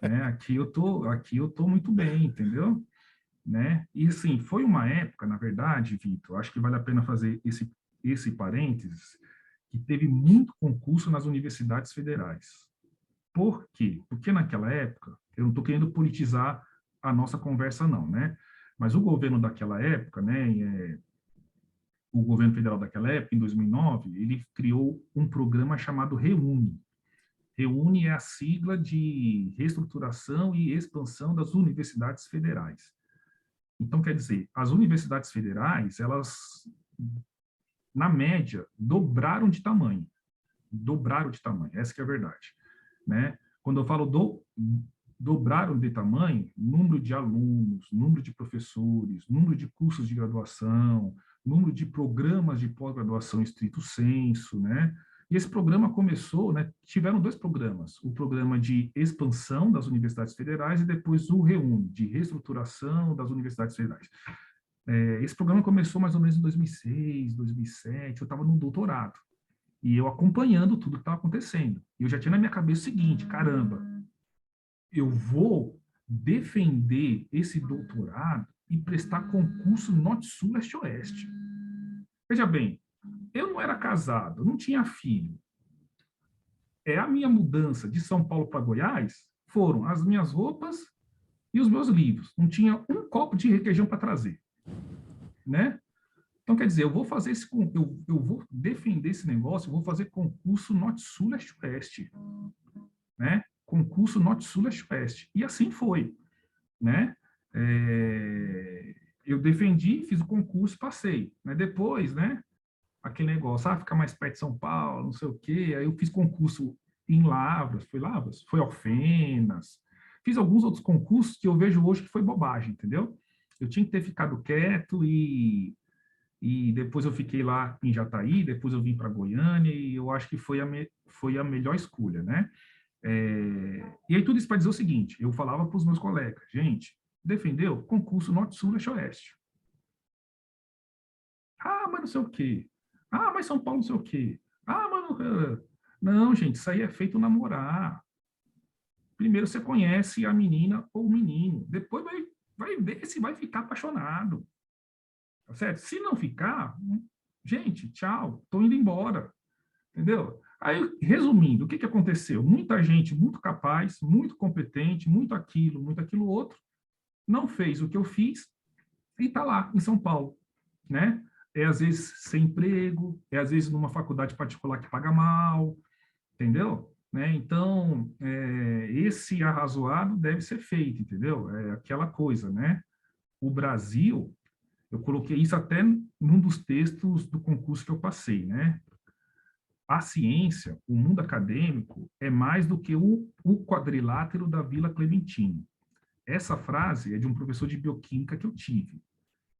né? Aqui eu tô muito bem, entendeu? Né? E assim, foi uma época, na verdade, Vitor, acho que vale a pena fazer esse parênteses, que teve muito concurso nas universidades federais. Por quê? Porque naquela época, eu não estou querendo politizar a nossa conversa, não, né? Mas o governo daquela época, né, o governo federal daquela época, em 2009, ele criou um programa chamado REUNE. REUNE é a sigla de Reestruturação e Expansão das Universidades Federais. Então, quer dizer, as universidades federais, elas, na média, dobraram de tamanho. Dobraram de tamanho, essa que é a verdade. Né? Quando eu falo dobraram de tamanho, número de alunos, número de professores, número de cursos de graduação, número de programas de pós-graduação estrito sensu, né? E esse programa começou, né? Tiveram 2 programas, o programa de expansão das universidades federais e depois o REUNE, de reestruturação das universidades federais. Esse programa começou mais ou menos em 2006, 2007, eu estava no doutorado, e eu acompanhando tudo que estava acontecendo. E eu já tinha na minha cabeça o seguinte, caramba, eu vou defender esse doutorado e prestar concurso Norte-Sul, Leste-Oeste. Veja bem, eu não era casado, não tinha filho. A minha mudança de São Paulo para Goiás foram as minhas roupas e os meus livros. Não tinha um copo de requeijão para trazer, né? Então, quer dizer, eu vou fazer eu vou defender esse negócio, eu vou fazer concurso Norte-Sul, Leste-Oeste, né? Concurso Norte-Sul, Leste-Oeste. E assim foi, né? Eu defendi, fiz o concurso, passei. Né? Depois, né? Aquele negócio, ficar mais perto de São Paulo, não sei o quê. Aí eu fiz concurso em Lavras, foi Alfenas. Fiz alguns outros concursos que eu vejo hoje que foi bobagem, entendeu? Eu tinha que ter ficado quieto e depois eu fiquei lá em Jataí, depois eu vim para Goiânia e eu acho que foi a melhor escolha, né? E aí tudo isso para dizer o seguinte, eu falava para os meus colegas, gente, defendeu? Concurso Norte-Sul, Leste-Oeste. Mas não sei o quê. Mas São Paulo não sei o quê. Mas não, gente, isso aí é feito namorar. Primeiro você conhece a menina ou o menino, depois vai ver se vai ficar apaixonado. Tá certo? Se não ficar, gente, tchau, tô indo embora. Entendeu? Aí, resumindo, o que aconteceu? Muita gente muito capaz, muito competente, muito aquilo outro, não fez o que eu fiz e está lá, em São Paulo, né? Às vezes sem emprego, às vezes numa faculdade particular que paga mal, entendeu? Né? Então, esse arrazoado deve ser feito, entendeu? É aquela coisa, né? O Brasil, eu coloquei isso até num dos textos do concurso que eu passei, né? A ciência, o mundo acadêmico, é mais do que o quadrilátero da Vila Clementino. Essa frase é de um professor de bioquímica que eu tive.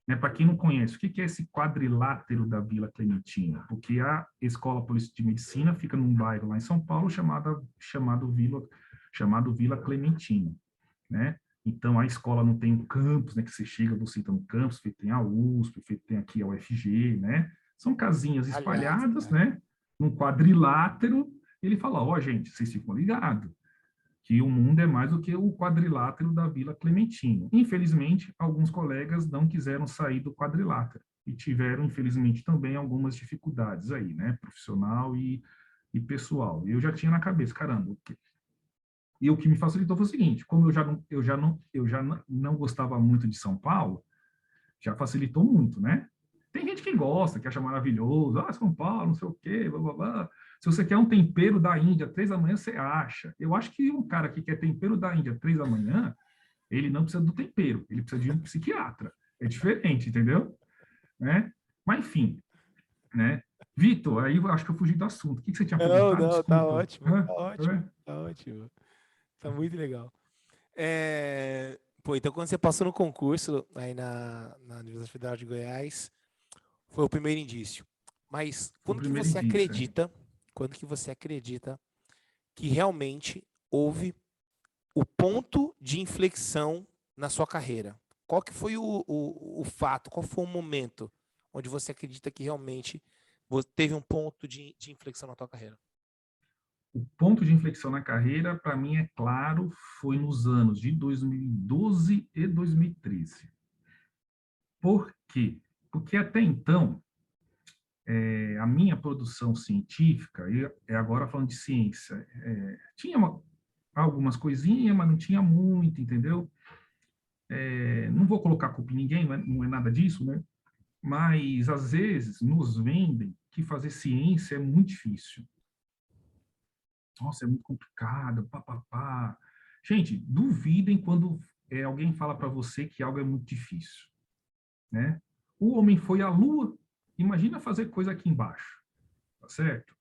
Né, para quem não conhece, o que é esse quadrilátero da Vila Clementina? Porque a Escola Paulista de Medicina fica num bairro lá em São Paulo chamado Vila Clementina. Né? Então, a escola não tem um campus, né, que você chega, você entra no campus, tem a USP, tem aqui a UFG, né? São casinhas espalhadas, né? Num quadrilátero. Ele fala, gente, vocês ficam ligados, que o mundo é mais do que o quadrilátero da Vila Clementino. Infelizmente, alguns colegas não quiseram sair do quadrilátero e tiveram, infelizmente, também algumas dificuldades aí, né? Profissional e pessoal. Eu já tinha na cabeça, caramba, e o que me facilitou foi o seguinte, como eu já não gostava muito de São Paulo, já facilitou muito, né? Tem gente que gosta, que acha maravilhoso, São Paulo, não sei o quê, blá, blá, blá. Se você quer um tempero da Índia 3 da manhã, você acha. Eu acho que um cara que quer tempero da Índia 3 da manhã, ele não precisa do tempero, ele precisa de um psiquiatra. É diferente, entendeu? Né? Mas, enfim, né? Vitor, aí eu acho que eu fugi do assunto. O que você tinha perguntado? Não, Desculpa. tá ótimo, tá ótimo, tá ótimo. Tá muito legal. Então quando você passou no concurso aí na Universidade Federal de Goiás, foi o primeiro indício. Mas quando que você acredita, quando que você acredita que realmente houve o ponto de inflexão na sua carreira? Qual que foi o fato, qual foi o momento onde você acredita que realmente teve um ponto de inflexão na tua carreira? O ponto de inflexão na carreira, para mim, é claro, foi nos anos de 2012 e 2013. Por quê? Porque até então, a minha produção científica, agora falando de ciência, tinha algumas coisinhas, mas não tinha muito, entendeu? Não vou colocar culpa em ninguém, não é nada disso, né? Mas, às vezes, nos vendem que fazer ciência é muito difícil. Nossa, é muito complicado, papapá. Gente, duvidem quando alguém fala para você que algo é muito difícil, né? O homem foi à Lua, imagina fazer coisa aqui embaixo, tá certo?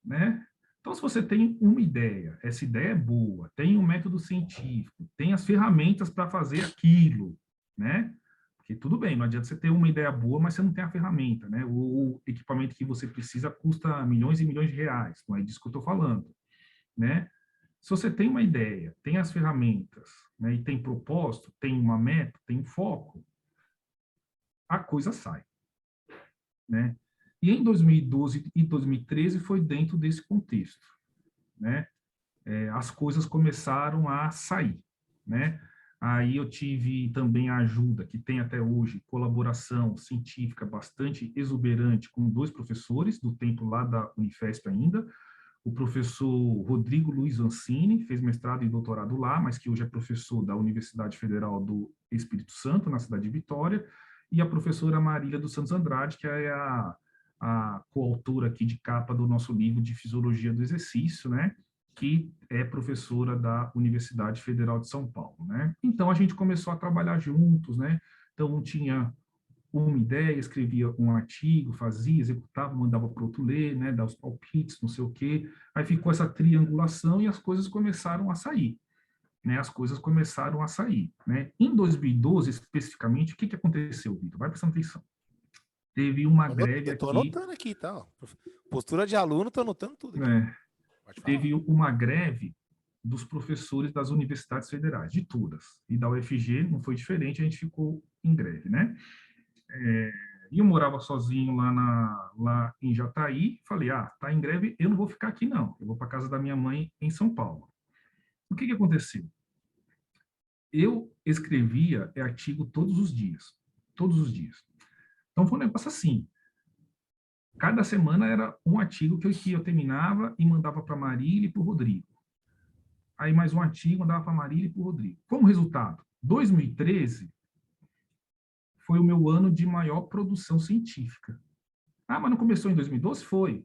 Né? Então, se você tem uma ideia, essa ideia é boa, tem um método científico, tem as ferramentas para fazer aquilo, né? Porque tudo bem, não adianta você ter uma ideia boa, mas você não tem a ferramenta, né? O equipamento que você precisa custa milhões e milhões de reais, não é disso que eu estou falando, né? Se você tem uma ideia, tem as ferramentas, né, e tem propósito, tem uma meta, tem um foco, a coisa sai, né? E em 2012 e 2013 foi dentro desse contexto, né? As coisas começaram a sair, né? Aí eu tive também a ajuda, que tem até hoje, colaboração científica bastante exuberante com dois professores do tempo lá da Unifesp ainda, o professor Rodrigo Luiz Ancini, fez mestrado e doutorado lá, mas que hoje é professor da Universidade Federal do Espírito Santo, na cidade de Vitória, e a professora Marília dos Santos Andrade, que é a coautora aqui de capa do nosso livro de Fisiologia do Exercício, né? Que é professora da Universidade Federal de São Paulo, né? Então a gente começou a trabalhar juntos, né? Então um tinha uma ideia, escrevia um artigo, fazia, executava, mandava para o outro ler, né? Dar os palpites, não sei o quê. Aí ficou essa triangulação e as coisas começaram a sair, né? As coisas começaram a sair, né? Em 2012, especificamente, o que que aconteceu, Vitor? Vai prestando atenção. Teve uma greve Eu tô aqui, anotando aqui, tá? Ó. Postura de aluno, tô anotando tudo aqui. né? Pode falar. Teve uma greve dos professores das universidades federais, de todas. E da UFG não foi diferente, a gente ficou em greve, né? E eu morava sozinho lá em Jataí, falei, tá em greve, eu não vou ficar aqui não, eu vou para casa da minha mãe em São Paulo. O que que aconteceu? Eu escrevia artigo todos os dias. Então foi um negócio assim, cada semana era um artigo que eu terminava e mandava para Marília e para o Rodrigo. Aí mais um artigo, mandava para Marília e para o Rodrigo. Como resultado, 2013 foi o meu ano de maior produção científica. Mas não começou em 2012? Foi.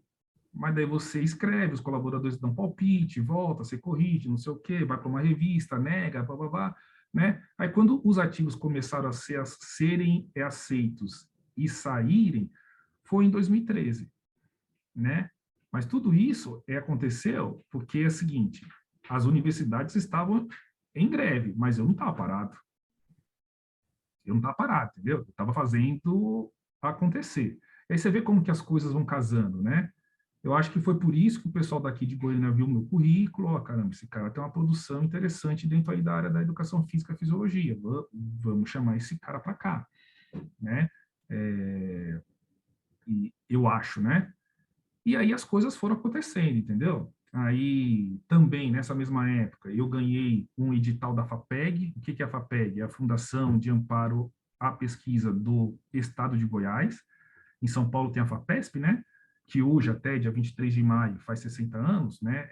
Mas daí você escreve, os colaboradores dão palpite, volta, você corrige, não sei o quê, vai para uma revista, nega, blá, blá, blá, né? Aí quando os artigos começaram a serem aceitos e saírem, foi em 2013, né? Mas tudo isso aconteceu porque é o seguinte, as universidades estavam em greve, mas eu não estava parado. Eu não estava parado, entendeu? Eu estava fazendo acontecer. E aí você vê como que as coisas vão casando, né? Eu acho que foi por isso que o pessoal daqui de Goiânia viu o meu currículo, caramba, esse cara tem uma produção interessante dentro aí da área da educação física e fisiologia, vamos chamar esse cara para cá, né? E eu acho, né? E aí as coisas foram acontecendo, entendeu? Aí, também, nessa mesma época, eu ganhei um edital da FAPEG. O que que é a FAPEG? É a Fundação de Amparo à Pesquisa do Estado de Goiás. Em São Paulo tem a FAPESP, né? Que hoje, até dia 23 de maio, faz 60 anos, né?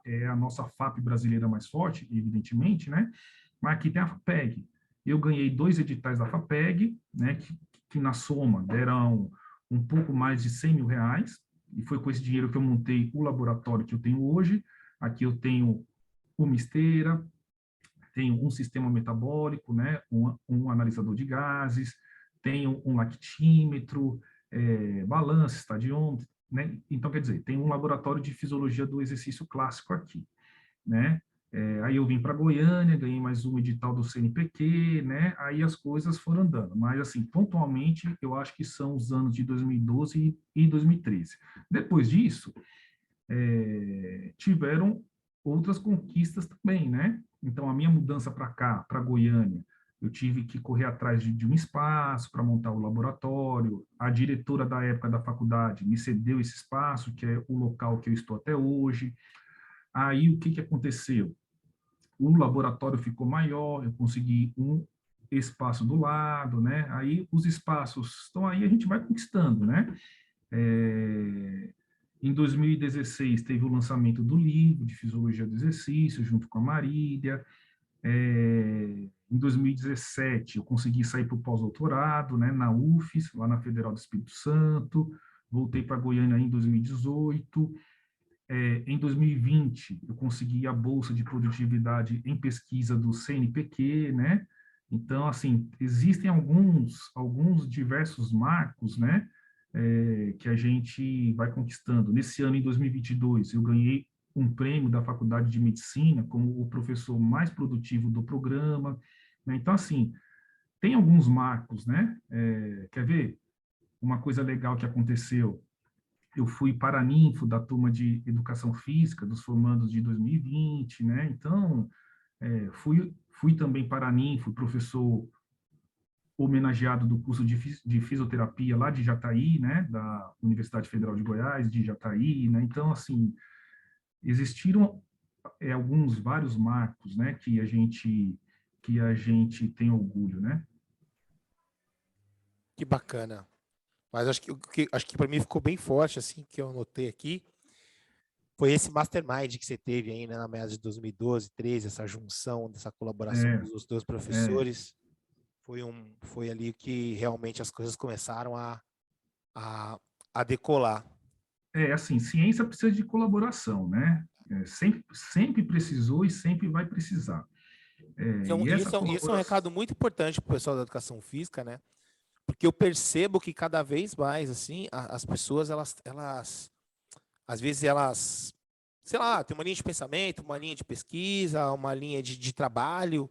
É a nossa FAP brasileira mais forte, evidentemente, né? Mas aqui tem a FAPEG. Eu ganhei 2 editais da FAPEG, né? Que na soma deram um pouco mais de 100 mil reais, e foi com esse dinheiro que eu montei o laboratório que eu tenho hoje. Aqui eu tenho uma esteira, tenho um sistema metabólico, né, um analisador de gases, tenho um lactímetro, balança, estadiômetro, né? Então, quer dizer, tem um laboratório de fisiologia do exercício clássico aqui, né? Aí eu vim para Goiânia, ganhei mais um edital do CNPq, né? Aí as coisas foram andando. Mas, assim, pontualmente, eu acho que são os anos de 2012 e 2013. Depois disso, tiveram outras conquistas também, né? Então, a minha mudança para cá, para Goiânia, eu tive que correr atrás de um espaço para montar o laboratório. A diretora da época da faculdade me cedeu esse espaço, que é o local que eu estou até hoje. Aí, o que que aconteceu? O laboratório ficou maior, eu consegui um espaço do lado, né? Aí, os espaços estão aí, a gente vai conquistando, né? Em 2016, teve o lançamento do livro de Fisiologia do Exercício, junto com a Marília. Em 2017, eu consegui sair para o pós-doutorado, né, na UFES, lá na Federal do Espírito Santo. Voltei para Goiânia em 2018. Em 2020, eu consegui a bolsa de produtividade em pesquisa do CNPq, né? Então, assim, existem alguns diversos marcos, né? Que a gente vai conquistando. Nesse ano, em 2022, eu ganhei um prêmio da Faculdade de Medicina como o professor mais produtivo do programa, né? Então, assim, tem alguns marcos, né? Quer ver? Uma coisa legal que aconteceu, eu fui paraninfo da turma de Educação Física, dos formandos de 2020, né? Então, fui também paraninfo, professor homenageado do curso de fisioterapia lá de Jataí, né? Da Universidade Federal de Goiás, de Jataí, né? Então, assim, existiram vários marcos, né? Que a gente tem orgulho, né? Que bacana. Mas acho que para mim ficou bem forte, assim, que eu anotei aqui, foi esse mastermind que você teve aí, né, na meados de 2012, 13, essa junção, dessa colaboração É, dos dois é, professores. Foi ali que realmente as coisas começaram a, a decolar. assim, ciência precisa de colaboração, né? Sempre precisou e sempre vai precisar. E essa Isso é um colaboração, recado muito importante para o pessoal da educação física, né? Porque eu percebo que cada vez mais, assim, as pessoas, às vezes elas, sei lá, tem uma linha de pensamento, uma linha de pesquisa, uma linha de trabalho,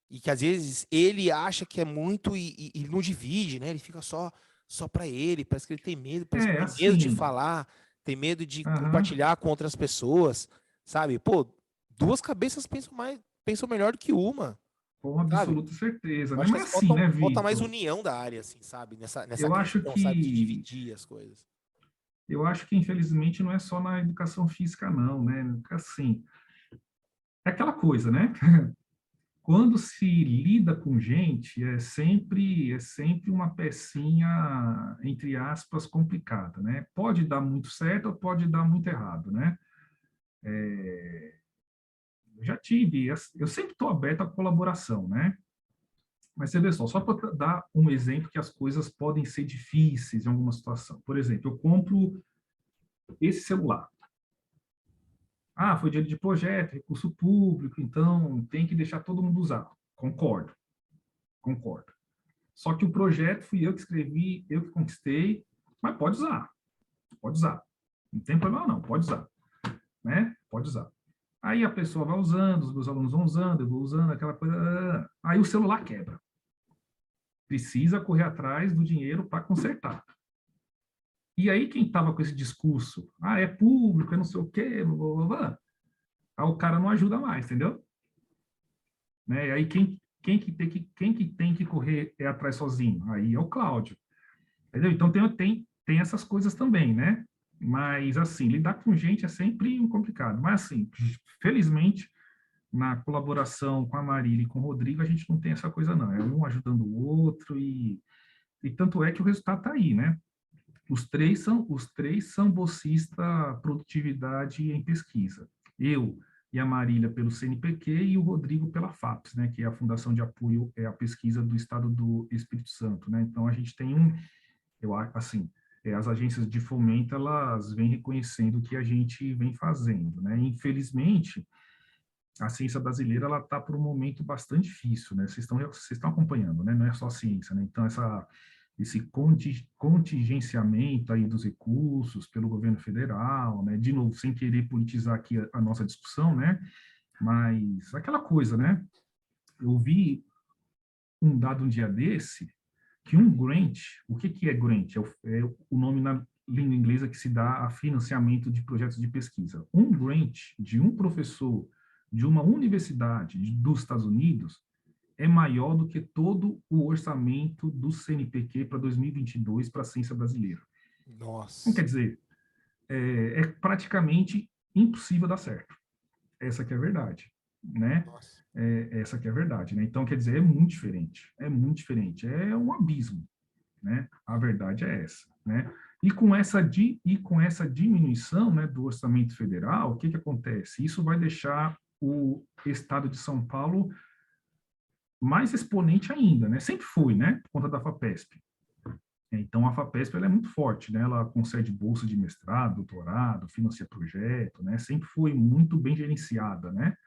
e que às vezes ele acha que é muito e não divide, né? Ele fica só para ele, parece que ele tem medo, parece que tem medo de assim, falar, tem medo de aham, compartilhar com outras pessoas, sabe? Pô, duas cabeças pensam melhor do que uma, com sabe? absoluta certeza, Eu né? acho que Mas assim, né, falta mais Vitor? união da área, assim, sabe? Nessa Eu acho questão, sabe? De que dividir as coisas. eu acho que infelizmente não é só na educação física, não, né? Assim, é aquela coisa, né? Quando se lida com gente, é sempre uma pecinha, entre aspas, complicada, né? Pode dar muito certo ou pode dar muito errado, né? Eu já tive, eu sempre estou aberto à colaboração, né? Mas você vê só para dar um exemplo que as coisas podem ser difíceis em alguma situação. Por exemplo, eu compro esse celular. Ah, foi dia de projeto, recurso público, então tem que deixar todo mundo usar. Concordo, concordo. Só que o projeto fui eu que escrevi, eu que conquistei, mas pode usar, pode usar. Não tem problema não, pode usar, né? Pode usar. Aí a pessoa vai usando, os meus alunos vão usando, eu vou usando, aquela coisa. Aí o celular quebra. Precisa correr atrás do dinheiro para consertar. E aí quem estava com esse discurso, é público, é não sei o quê, blá, blá, blá, aí o cara não ajuda mais, entendeu? Né? E aí quem que tem que correr atrás sozinho? Aí é o Cláudio. Entendeu? Então tem essas coisas também, né? Mas, assim, lidar com gente é sempre um complicado. Mas, assim, felizmente, na colaboração com a Marília e com o Rodrigo, a gente não tem essa coisa, não. É um ajudando o outro e tanto é que o resultado está aí, né? Os três são bolsista produtividade em pesquisa. Eu e a Marília pelo CNPq e o Rodrigo pela FAPES, né, que é a Fundação de Apoio à Pesquisa do Estado do Espírito Santo, né? Então a gente tem eu acho assim, as agências de fomento elas vêm reconhecendo o que a gente vem fazendo, né? Infelizmente, a ciência brasileira ela está por um momento bastante difícil, né? Vocês estão acompanhando, né? Não é só a ciência, né? Então esse contingenciamento aí dos recursos pelo governo federal, né? De novo, sem querer politizar aqui a nossa discussão, né? Mas aquela coisa, né? Eu vi um dado um dia desse que um grant, o que é grant? É o nome na língua inglesa que se dá a financiamento de projetos de pesquisa. Um grant de um professor de uma universidade dos Estados Unidos é maior do que todo o orçamento do CNPq para 2022 para a ciência brasileira. Então, Nossa. quer dizer, é praticamente impossível dar certo. Essa que é a verdade, né? Nossa. Essa que é a verdade, né? Então, quer dizer, é muito diferente, é um abismo, né? A verdade é essa, né? E com essa diminuição, né, do orçamento federal, o que acontece? Isso vai deixar o estado de São Paulo mais exponente ainda, né? Sempre foi, né? Por conta da FAPESP. Então, a FAPESP ela é muito forte, né? Ela concede bolsa de mestrado, doutorado, financia projeto, né? Sempre foi muito bem gerenciada, né?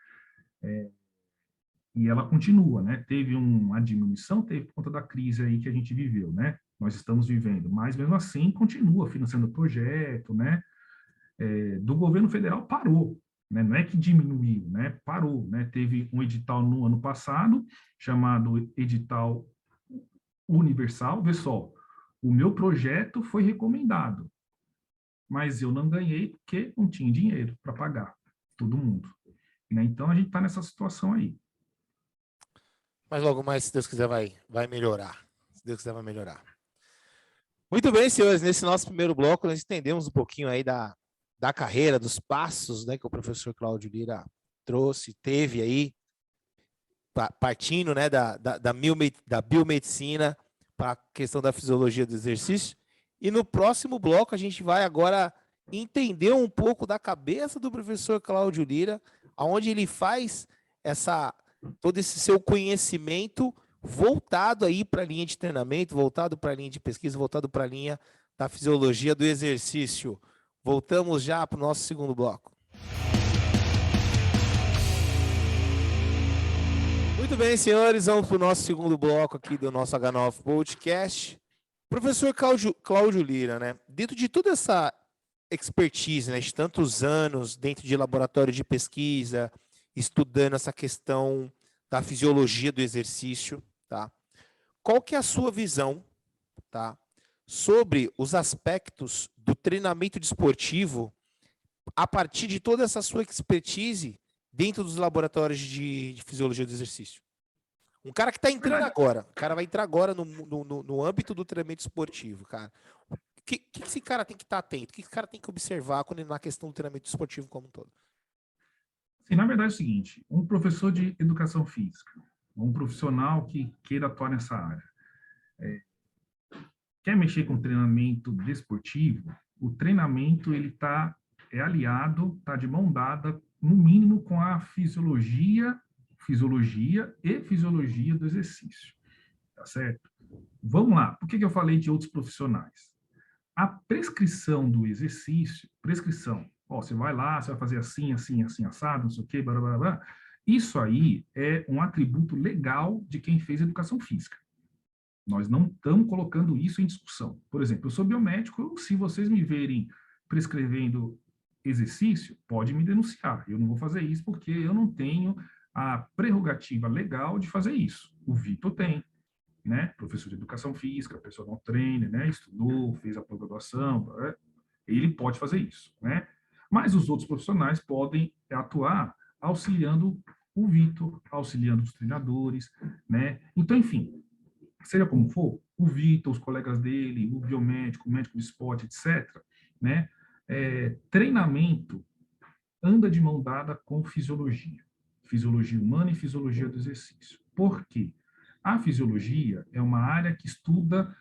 E ela continua, né? Teve uma diminuição, teve por conta da crise aí que a gente viveu, né? Nós estamos vivendo, mas mesmo assim continua financiando o projeto, né? Do governo federal parou, né? Não é que diminuiu, né? Parou, né? Teve um edital no ano passado chamado edital universal, vê só, o meu projeto foi recomendado, mas eu não ganhei porque não tinha dinheiro para pagar todo mundo. Né? Então, a gente está nessa situação aí. Mas logo mais, se Deus quiser, vai melhorar. Se Deus quiser, vai melhorar. Muito bem, senhores. Nesse nosso primeiro bloco, nós entendemos um pouquinho aí da carreira, dos passos, né, que o professor Cláudio Lira trouxe, teve aí, partindo, né, da biomedicina para a questão da fisiologia do exercício. E no próximo bloco, a gente vai agora entender um pouco da cabeça do professor Cláudio Lira, onde ele faz todo esse seu conhecimento voltado aí para a linha de treinamento, voltado para a linha de pesquisa, voltado para a linha da fisiologia do exercício. Voltamos já para o nosso segundo bloco. Muito bem, senhores, vamos para o nosso segundo bloco aqui do nosso H9 Podcast. Professor Cláudio Lira, né? Dentro de toda essa expertise, né, de tantos anos dentro de laboratório de pesquisa, estudando essa questão da fisiologia do exercício, tá? Qual que é a sua visão, tá, sobre os aspectos do treinamento desportivo a partir de toda essa sua expertise dentro dos laboratórios de fisiologia do exercício? Um cara que está entrando agora, o cara vai entrar agora no âmbito do treinamento esportivo, cara. O que esse cara tem que estar atento? O que esse cara tem que observar na questão do treinamento esportivo como um todo? Sim, na verdade é o seguinte, um professor de educação física, um profissional que queira atuar nessa área, quer mexer com treinamento desportivo, o treinamento ele é aliado, está de mão dada, no mínimo, com a fisiologia e fisiologia do exercício, tá certo? Vamos lá, por que eu falei de outros profissionais? A prescrição do exercício, você vai lá, você vai fazer assim, assim, assim, assado, não sei o quê, blá, blá, blá, isso aí é um atributo legal de quem fez educação física. Nós não estamos colocando isso em discussão. Por exemplo, eu sou biomédico, se vocês me verem prescrevendo exercício, pode me denunciar. Eu não vou fazer isso porque eu não tenho a prerrogativa legal de fazer isso. O Vitor tem, né? Professor de educação física, personal trainer, né? Estudou, fez a pós-graduação, ele pode fazer isso, né? Mas os outros profissionais podem atuar auxiliando o Vitor, auxiliando os treinadores, né? Então, enfim, seja como for, o Vitor, os colegas dele, o biomédico, o médico de esporte, etc., né? Treinamento anda de mão dada com fisiologia humana e fisiologia do exercício. Por quê? A fisiologia é uma área que estuda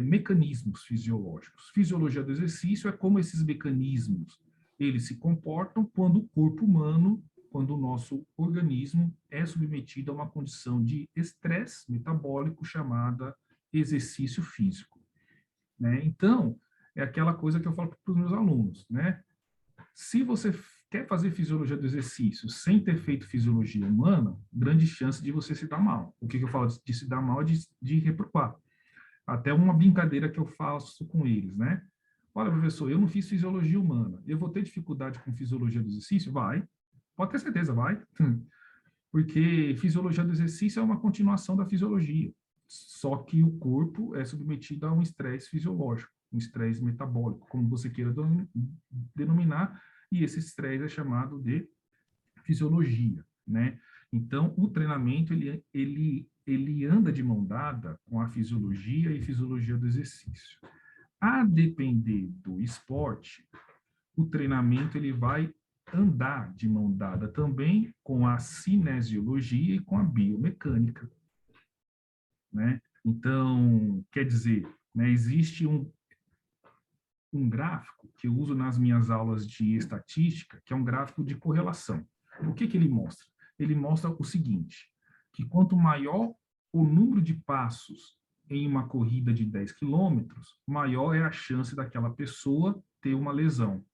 mecanismos fisiológicos. Fisiologia do exercício é como esses mecanismos eles se comportam quando o corpo humano, quando o nosso organismo é submetido a uma condição de estresse metabólico chamada exercício físico. Né? Então, é aquela coisa que eu falo para os meus alunos, né? Se você quer fazer fisiologia do exercício sem ter feito fisiologia humana, grande chance de você se dar mal. O que eu falo de se dar mal é de reprovar. Até uma brincadeira que eu faço com eles, né? Olha, professor, eu não fiz fisiologia humana. Eu vou ter dificuldade com fisiologia do exercício? Vai. Pode ter certeza, vai. Porque fisiologia do exercício é uma continuação da fisiologia. Só que o corpo é submetido a um estresse fisiológico, um estresse metabólico, como você queira denominar, e esse estresse é chamado de fisiologia, né? Então, o treinamento, ele anda de mão dada com a fisiologia e fisiologia do exercício. A depender do esporte, o treinamento ele vai andar de mão dada também com a cinesiologia e com a biomecânica, né? Então, quer dizer, né, existe um gráfico que eu uso nas minhas aulas de estatística, que é um gráfico de correlação. O que ele mostra? Ele mostra o seguinte, que quanto maior o número de passos em uma corrida de 10 quilômetros, maior é a chance daquela pessoa ter uma lesão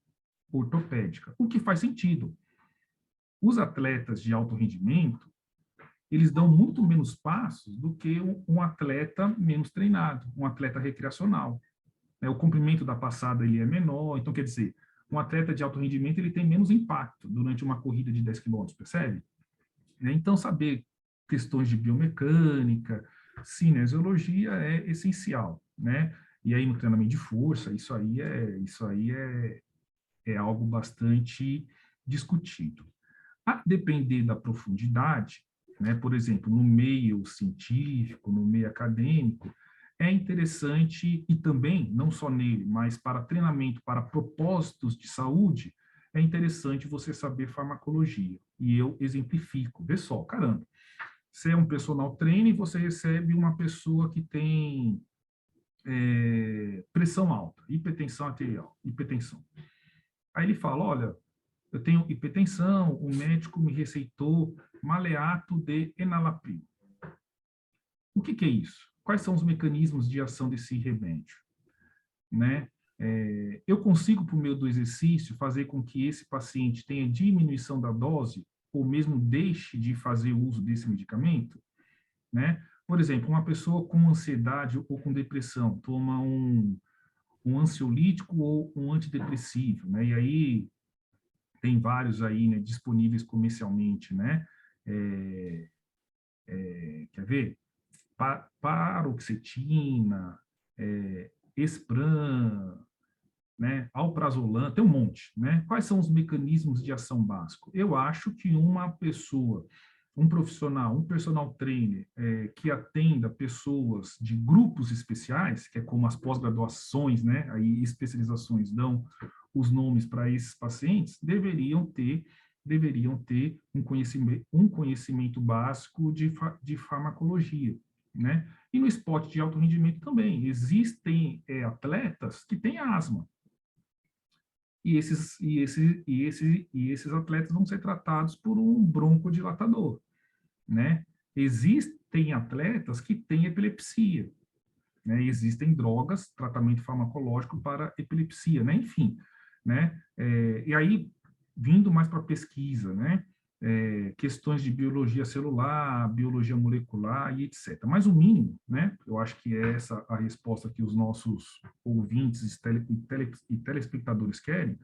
ortopédica, o que faz sentido. Os atletas de alto rendimento, eles dão muito menos passos do que um atleta menos treinado, um atleta recreacional. O comprimento da passada ele é menor, então quer dizer, um atleta de alto rendimento ele tem menos impacto durante uma corrida de 10 km, percebe? Então, saber questões de biomecânica, Cinesiologia é essencial, né? E aí no treinamento de força, é algo bastante discutido. A depender da profundidade, né, por exemplo, no meio científico, no meio acadêmico, é interessante, e também, não só nele, mas para treinamento, para propósitos de saúde, é interessante você saber farmacologia. E eu exemplifico. Vê só, caramba, você é um personal trainer e você recebe uma pessoa que tem pressão alta, hipertensão arterial, hipertensão. Aí ele fala, olha, eu tenho hipertensão, o médico me receitou maleato de enalapril. O que é isso? Quais são os mecanismos de ação desse remédio? Né? Eu consigo, por meio do exercício, fazer com que esse paciente tenha diminuição da dose ou mesmo deixe de fazer uso desse medicamento? Né? Por exemplo, uma pessoa com ansiedade ou com depressão toma um ansiolítico ou um antidepressivo, né? E aí tem vários aí, né, disponíveis comercialmente, né? Quer ver? Paroxetina, Espran, né? Alprazolam, tem um monte, né? Quais são os mecanismos de ação básicos? Eu acho que uma pessoa, um profissional, um personal trainer que atenda pessoas de grupos especiais, que é como as pós-graduações, né? Aí especializações dão os nomes para esses pacientes, deveriam ter um conhecimento básico de farmacologia, né? E no esporte de alto rendimento também. Existem atletas que têm asma. E esses atletas vão ser tratados por um broncodilatador, né? Existem atletas que têm epilepsia, né? Existem drogas, tratamento farmacológico para epilepsia, né? Enfim, né? E aí, vindo mais para a pesquisa, né? Questões de biologia celular, biologia molecular e etc. Mas o mínimo, né? Eu acho que é essa a resposta que os nossos ouvintes e telespectadores querem,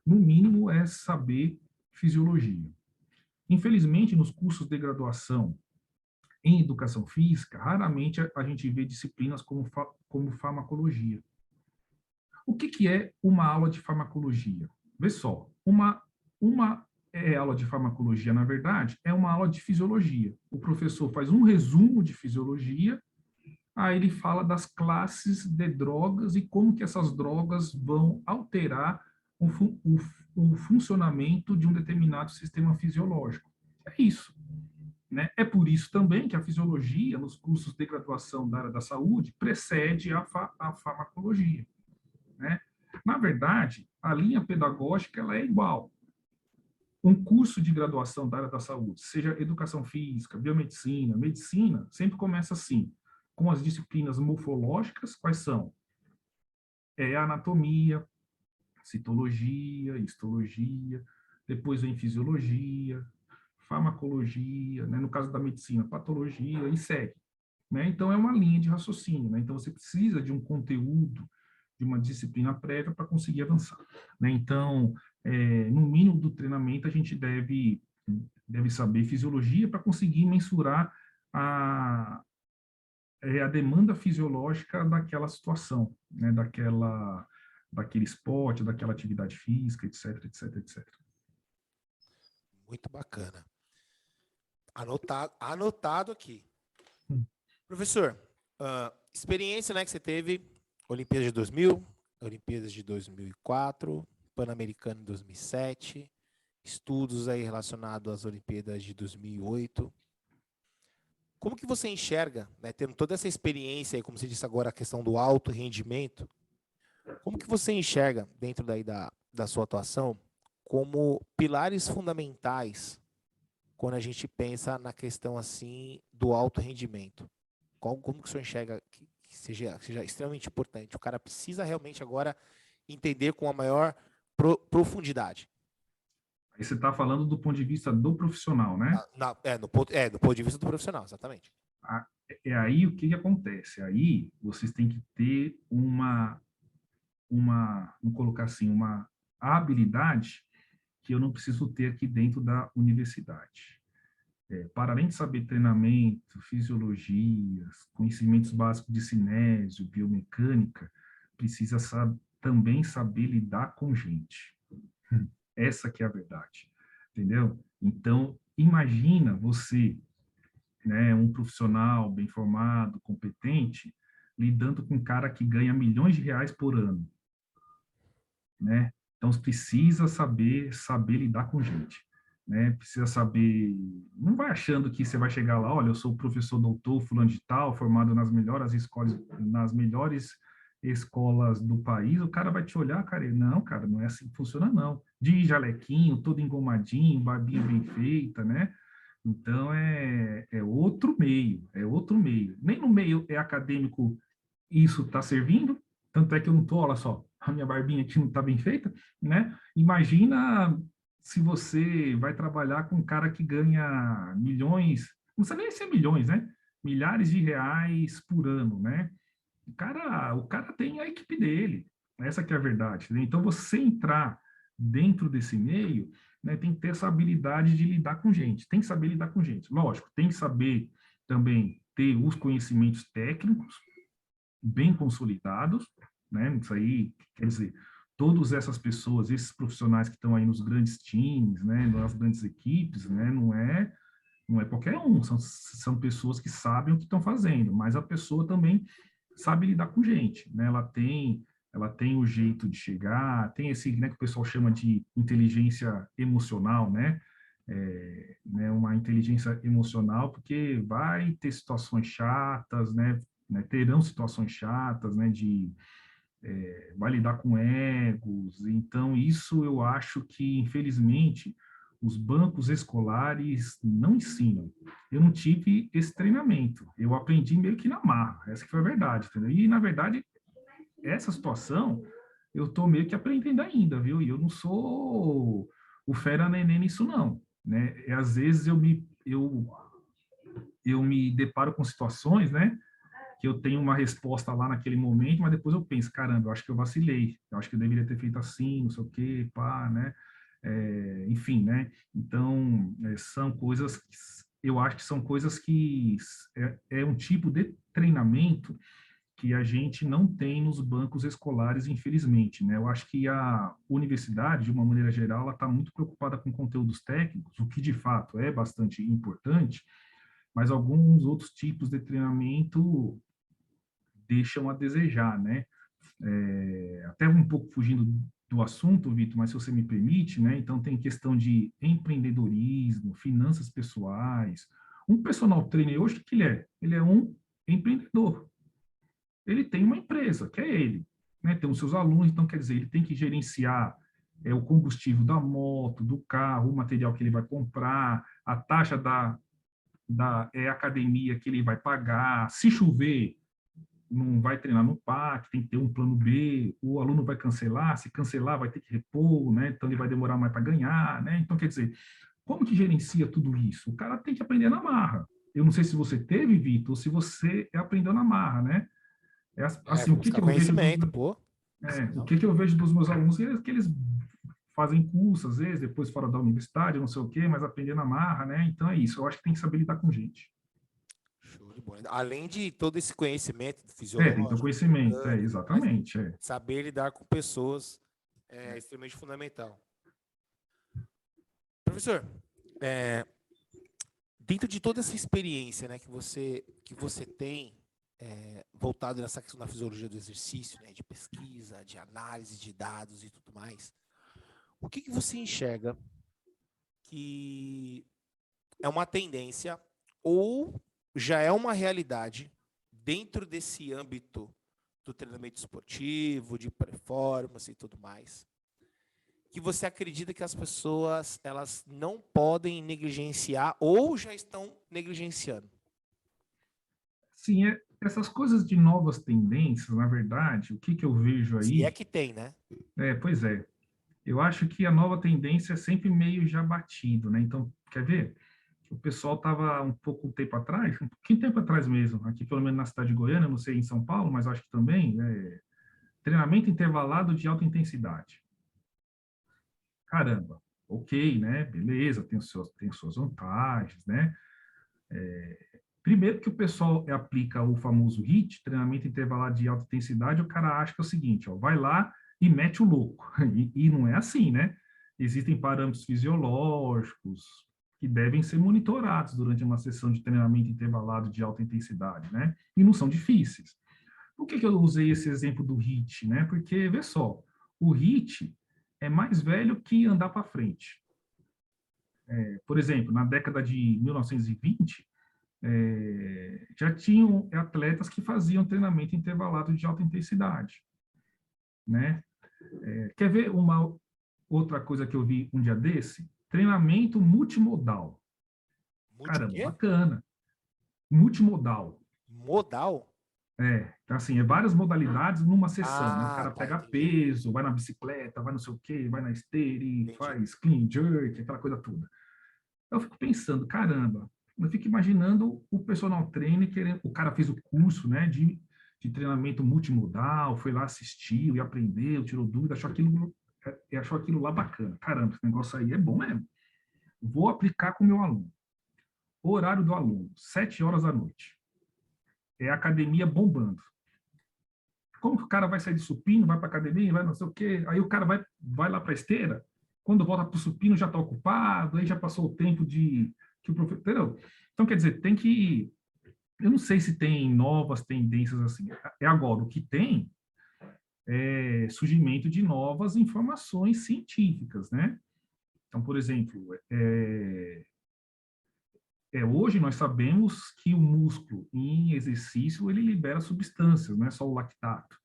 no mínimo é saber fisiologia. Infelizmente, nos cursos de graduação em educação física, raramente a gente vê disciplinas como farmacologia. O que é uma aula de farmacologia? Vê só, uma aula de farmacologia, na verdade, é uma aula de fisiologia. O professor faz um resumo de fisiologia, aí ele fala das classes de drogas e como que essas drogas vão alterar o funcionamento de um determinado sistema fisiológico. É isso. Né? É por isso também que a fisiologia, nos cursos de graduação da área da saúde, precede a farmacologia. Né? Na verdade, a linha pedagógica ela é igual. Um curso de graduação da área da saúde, seja educação física, biomedicina, medicina, sempre começa assim, com as disciplinas morfológicas, quais são? Anatomia, citologia, histologia, depois vem fisiologia, farmacologia, né? No caso da medicina, patologia, e segue. Né? Então, é uma linha de raciocínio. Né? Então, você precisa de um conteúdo, de uma disciplina prévia para conseguir avançar. Né? Então, no mínimo do treinamento, a gente deve saber fisiologia para conseguir mensurar a demanda fisiológica daquela situação, né? Daquele esporte, daquela atividade física, etc, etc, etc. Muito bacana. Anotado aqui. Professor, experiência, né, que você teve, Olimpíadas de 2000, Olimpíadas de 2004, Pan-Americano em 2007, estudos aí relacionados às Olimpíadas de 2008. Como que você enxerga, né, tendo toda essa experiência, aí, como você disse agora, a questão do alto rendimento, como que você enxerga, dentro daí da sua atuação, como pilares fundamentais quando a gente pensa na questão assim do alto rendimento? Como que o senhor enxerga que seja extremamente importante? O cara precisa realmente agora entender com a maior profundidade. Aí você está falando do ponto de vista do profissional, né? Do ponto de vista do profissional, exatamente. Aí o que acontece? Aí vocês têm que ter vamos colocar assim, uma habilidade que eu não preciso ter aqui dentro da universidade. para além de saber treinamento, fisiologias, conhecimentos básicos de cinésio, biomecânica, precisa também saber lidar com gente. Essa que é a verdade, entendeu? Então, imagina você, né, um profissional bem formado, competente, lidando com um cara que ganha milhões de reais por ano, né? Então, você precisa saber lidar com gente, né? Precisa saber, não vai achando que você vai chegar lá, olha, eu sou o professor doutor fulano de tal, formado nas melhores escolas do país, o cara vai te olhar, cara, não, cara, não é assim que funciona, não. De jalequinho, todo engomadinho, barbinha bem feita, né? Então, é outro meio, é outro meio. Nem no meio acadêmico isso está servindo, tanto é que eu não estou, olha só, a minha barbinha aqui não está bem feita, né? Imagina se você vai trabalhar com um cara que ganha milhões, não sei nem se é milhões, né? Milhares de reais por ano, né? O cara tem a equipe dele, essa que é a verdade, né? Então, você entrar dentro desse meio, né, tem que ter essa habilidade de lidar com gente, tem que saber lidar com gente. Lógico, tem que saber também ter os conhecimentos técnicos, bem consolidados, né? Isso aí, quer dizer, todas essas pessoas, esses profissionais que estão aí nos grandes times, né, nas grandes equipes, né, não é qualquer um, são pessoas que sabem o que estão fazendo, mas a pessoa também sabe lidar com gente, né? Ela tem o jeito de chegar, tem esse, né, que o pessoal chama de inteligência emocional, né? Né, uma inteligência emocional, porque vai ter situações chatas, né, terão situações chatas, né, vai lidar com egos. Então, isso eu acho que, infelizmente, os bancos escolares não ensinam. Eu não tive esse treinamento. Eu aprendi meio que na marra. Essa que foi a verdade, entendeu? E, na verdade, essa situação eu estou meio que aprendendo ainda, viu? E eu não sou o fera neném nisso, não. Né? Às vezes eu me deparo com situações, né? Que eu tenho uma resposta lá naquele momento, mas depois eu penso, caramba, eu acho que eu vacilei, eu acho que eu deveria ter feito assim, não sei o quê, pá, né? Enfim, né? Então, são coisas que eu acho que são coisas que é um tipo de treinamento que a gente não tem nos bancos escolares, infelizmente, né? Eu acho que a universidade, de uma maneira geral, ela está muito preocupada com conteúdos técnicos, o que de fato é bastante importante, mas alguns outros tipos de treinamento deixam a desejar, né? Até um pouco fugindo do assunto, Vitor, mas se você me permite, né? Então tem questão de empreendedorismo, finanças pessoais. Um personal trainer hoje, o que ele é? Ele é um empreendedor. Ele tem uma empresa, que é ele, né? Tem os seus alunos, então quer dizer, ele tem que gerenciar o combustível da moto, do carro, o material que ele vai comprar, a taxa da academia que ele vai pagar. Se chover, não vai treinar no parque, tem que ter um plano B, o aluno vai cancelar, se cancelar vai ter que repor, né? Então ele vai demorar mais para ganhar, né? Então, quer dizer, como que gerencia tudo isso? O cara tem que aprender na marra. Eu não sei se você teve, Vitor, ou se você aprendeu na marra, né? Assim, o que Buscar que eu vejo conhecimento, pô. o que que eu vejo dos meus alunos é que eles fazem curso, às vezes, depois fora da universidade, não sei o quê, mas aprender na marra, né? Então é isso, eu acho que tem que saber lidar com gente. Show de bola. Além de todo esse conhecimento Tem que ter o fisiológico, conhecimento, mecânico, e tudo mais, exatamente, saber lidar com pessoas é extremamente fundamental. Professor, é, dentro de toda essa experiência, né, que você tem voltado nessa questão da fisiologia do exercício, né, de pesquisa, de análise de dados e tudo mais, o que você enxerga que é uma tendência ou já é uma realidade dentro desse âmbito do treinamento esportivo, de performance e tudo mais, que você acredita que as pessoas elas não podem negligenciar ou já estão negligenciando? Sim, essas coisas de novas tendências, na verdade, o que que eu vejo Se é aí, que tem, né? pois é, eu acho que a nova tendência é sempre meio já batido, né? Então, quer ver? O pessoal estava um pouco tempo atrás, um pouquinho tempo atrás mesmo, aqui pelo menos na cidade de Goiânia, não sei em São Paulo, mas acho que também, treinamento intervalado de alta intensidade. Caramba, ok, né? Beleza, tem suas vantagens, né? Primeiro que o pessoal aplica o famoso HIIT, treinamento intervalado de alta intensidade, o cara acha que é o seguinte, ó, vai lá e mete o louco. E não é assim, né? Existem parâmetros fisiológicos que devem ser monitorados durante uma sessão de treinamento intervalado de alta intensidade, né? E não são difíceis. Por que eu usei esse exemplo do HIIT, né? Porque, vê só, o HIIT é mais velho que andar para frente. Por exemplo, na década de 1920, já tinham atletas que faziam treinamento intervalado de alta intensidade, né? Quer ver uma outra coisa que eu vi um dia desse? Treinamento multimodal. Multi Caramba, quê? bacana. Multimodal. Modal? Então, assim, várias modalidades numa sessão, né? O Ah, cara tá, pega entendi. peso, vai na bicicleta, vai não sei o quê, vai na esteira e Entendi. faz clean jerk, aquela coisa toda. Eu fico pensando, caramba, eu fico imaginando o personal trainer querendo, o cara fez o curso, né, de treinamento multimodal, foi lá, assistiu e aprendeu, tirou dúvida, achou aquilo lá bacana. Caramba, esse negócio aí é bom mesmo. Vou aplicar com o meu aluno. O horário do aluno, 7 horas da noite. É a academia bombando. Como que o cara vai sair de supino, vai para academia, vai não sei o quê, aí o cara vai lá para a esteira, quando volta para o supino já está ocupado, aí já passou o tempo de que o professor, entendeu? Então, quer dizer, tem que, eu não sei se tem novas tendências assim, é agora, o que tem é surgimento de novas informações científicas, né? Então, por exemplo, hoje nós sabemos que o músculo em exercício ele libera substâncias, não é só o lactato.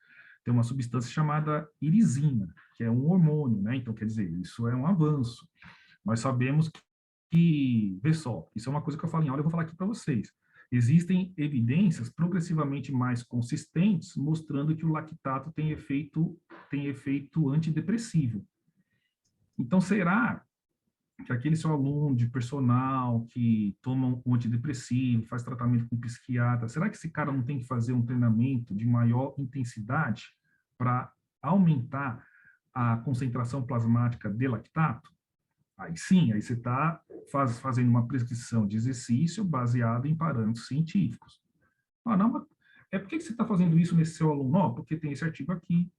Tem uma substância chamada irisina, que é um hormônio, né? Então, quer dizer, isso é um avanço. Nós sabemos vê só, isso é uma coisa que eu falo em aula, eu vou falar aqui para vocês. Existem evidências progressivamente mais consistentes mostrando que o lactato tem efeito antidepressivo. Então, será que aquele seu aluno de personal que toma um antidepressivo, faz tratamento com psiquiatra, será que esse cara não tem que fazer um treinamento de maior intensidade para aumentar a concentração plasmática de lactato? Aí sim, aí você está fazendo uma prescrição de exercício baseado em parâmetros científicos. Ah, não, mas por que você está fazendo isso nesse seu aluno? Não, porque tem esse artigo aqui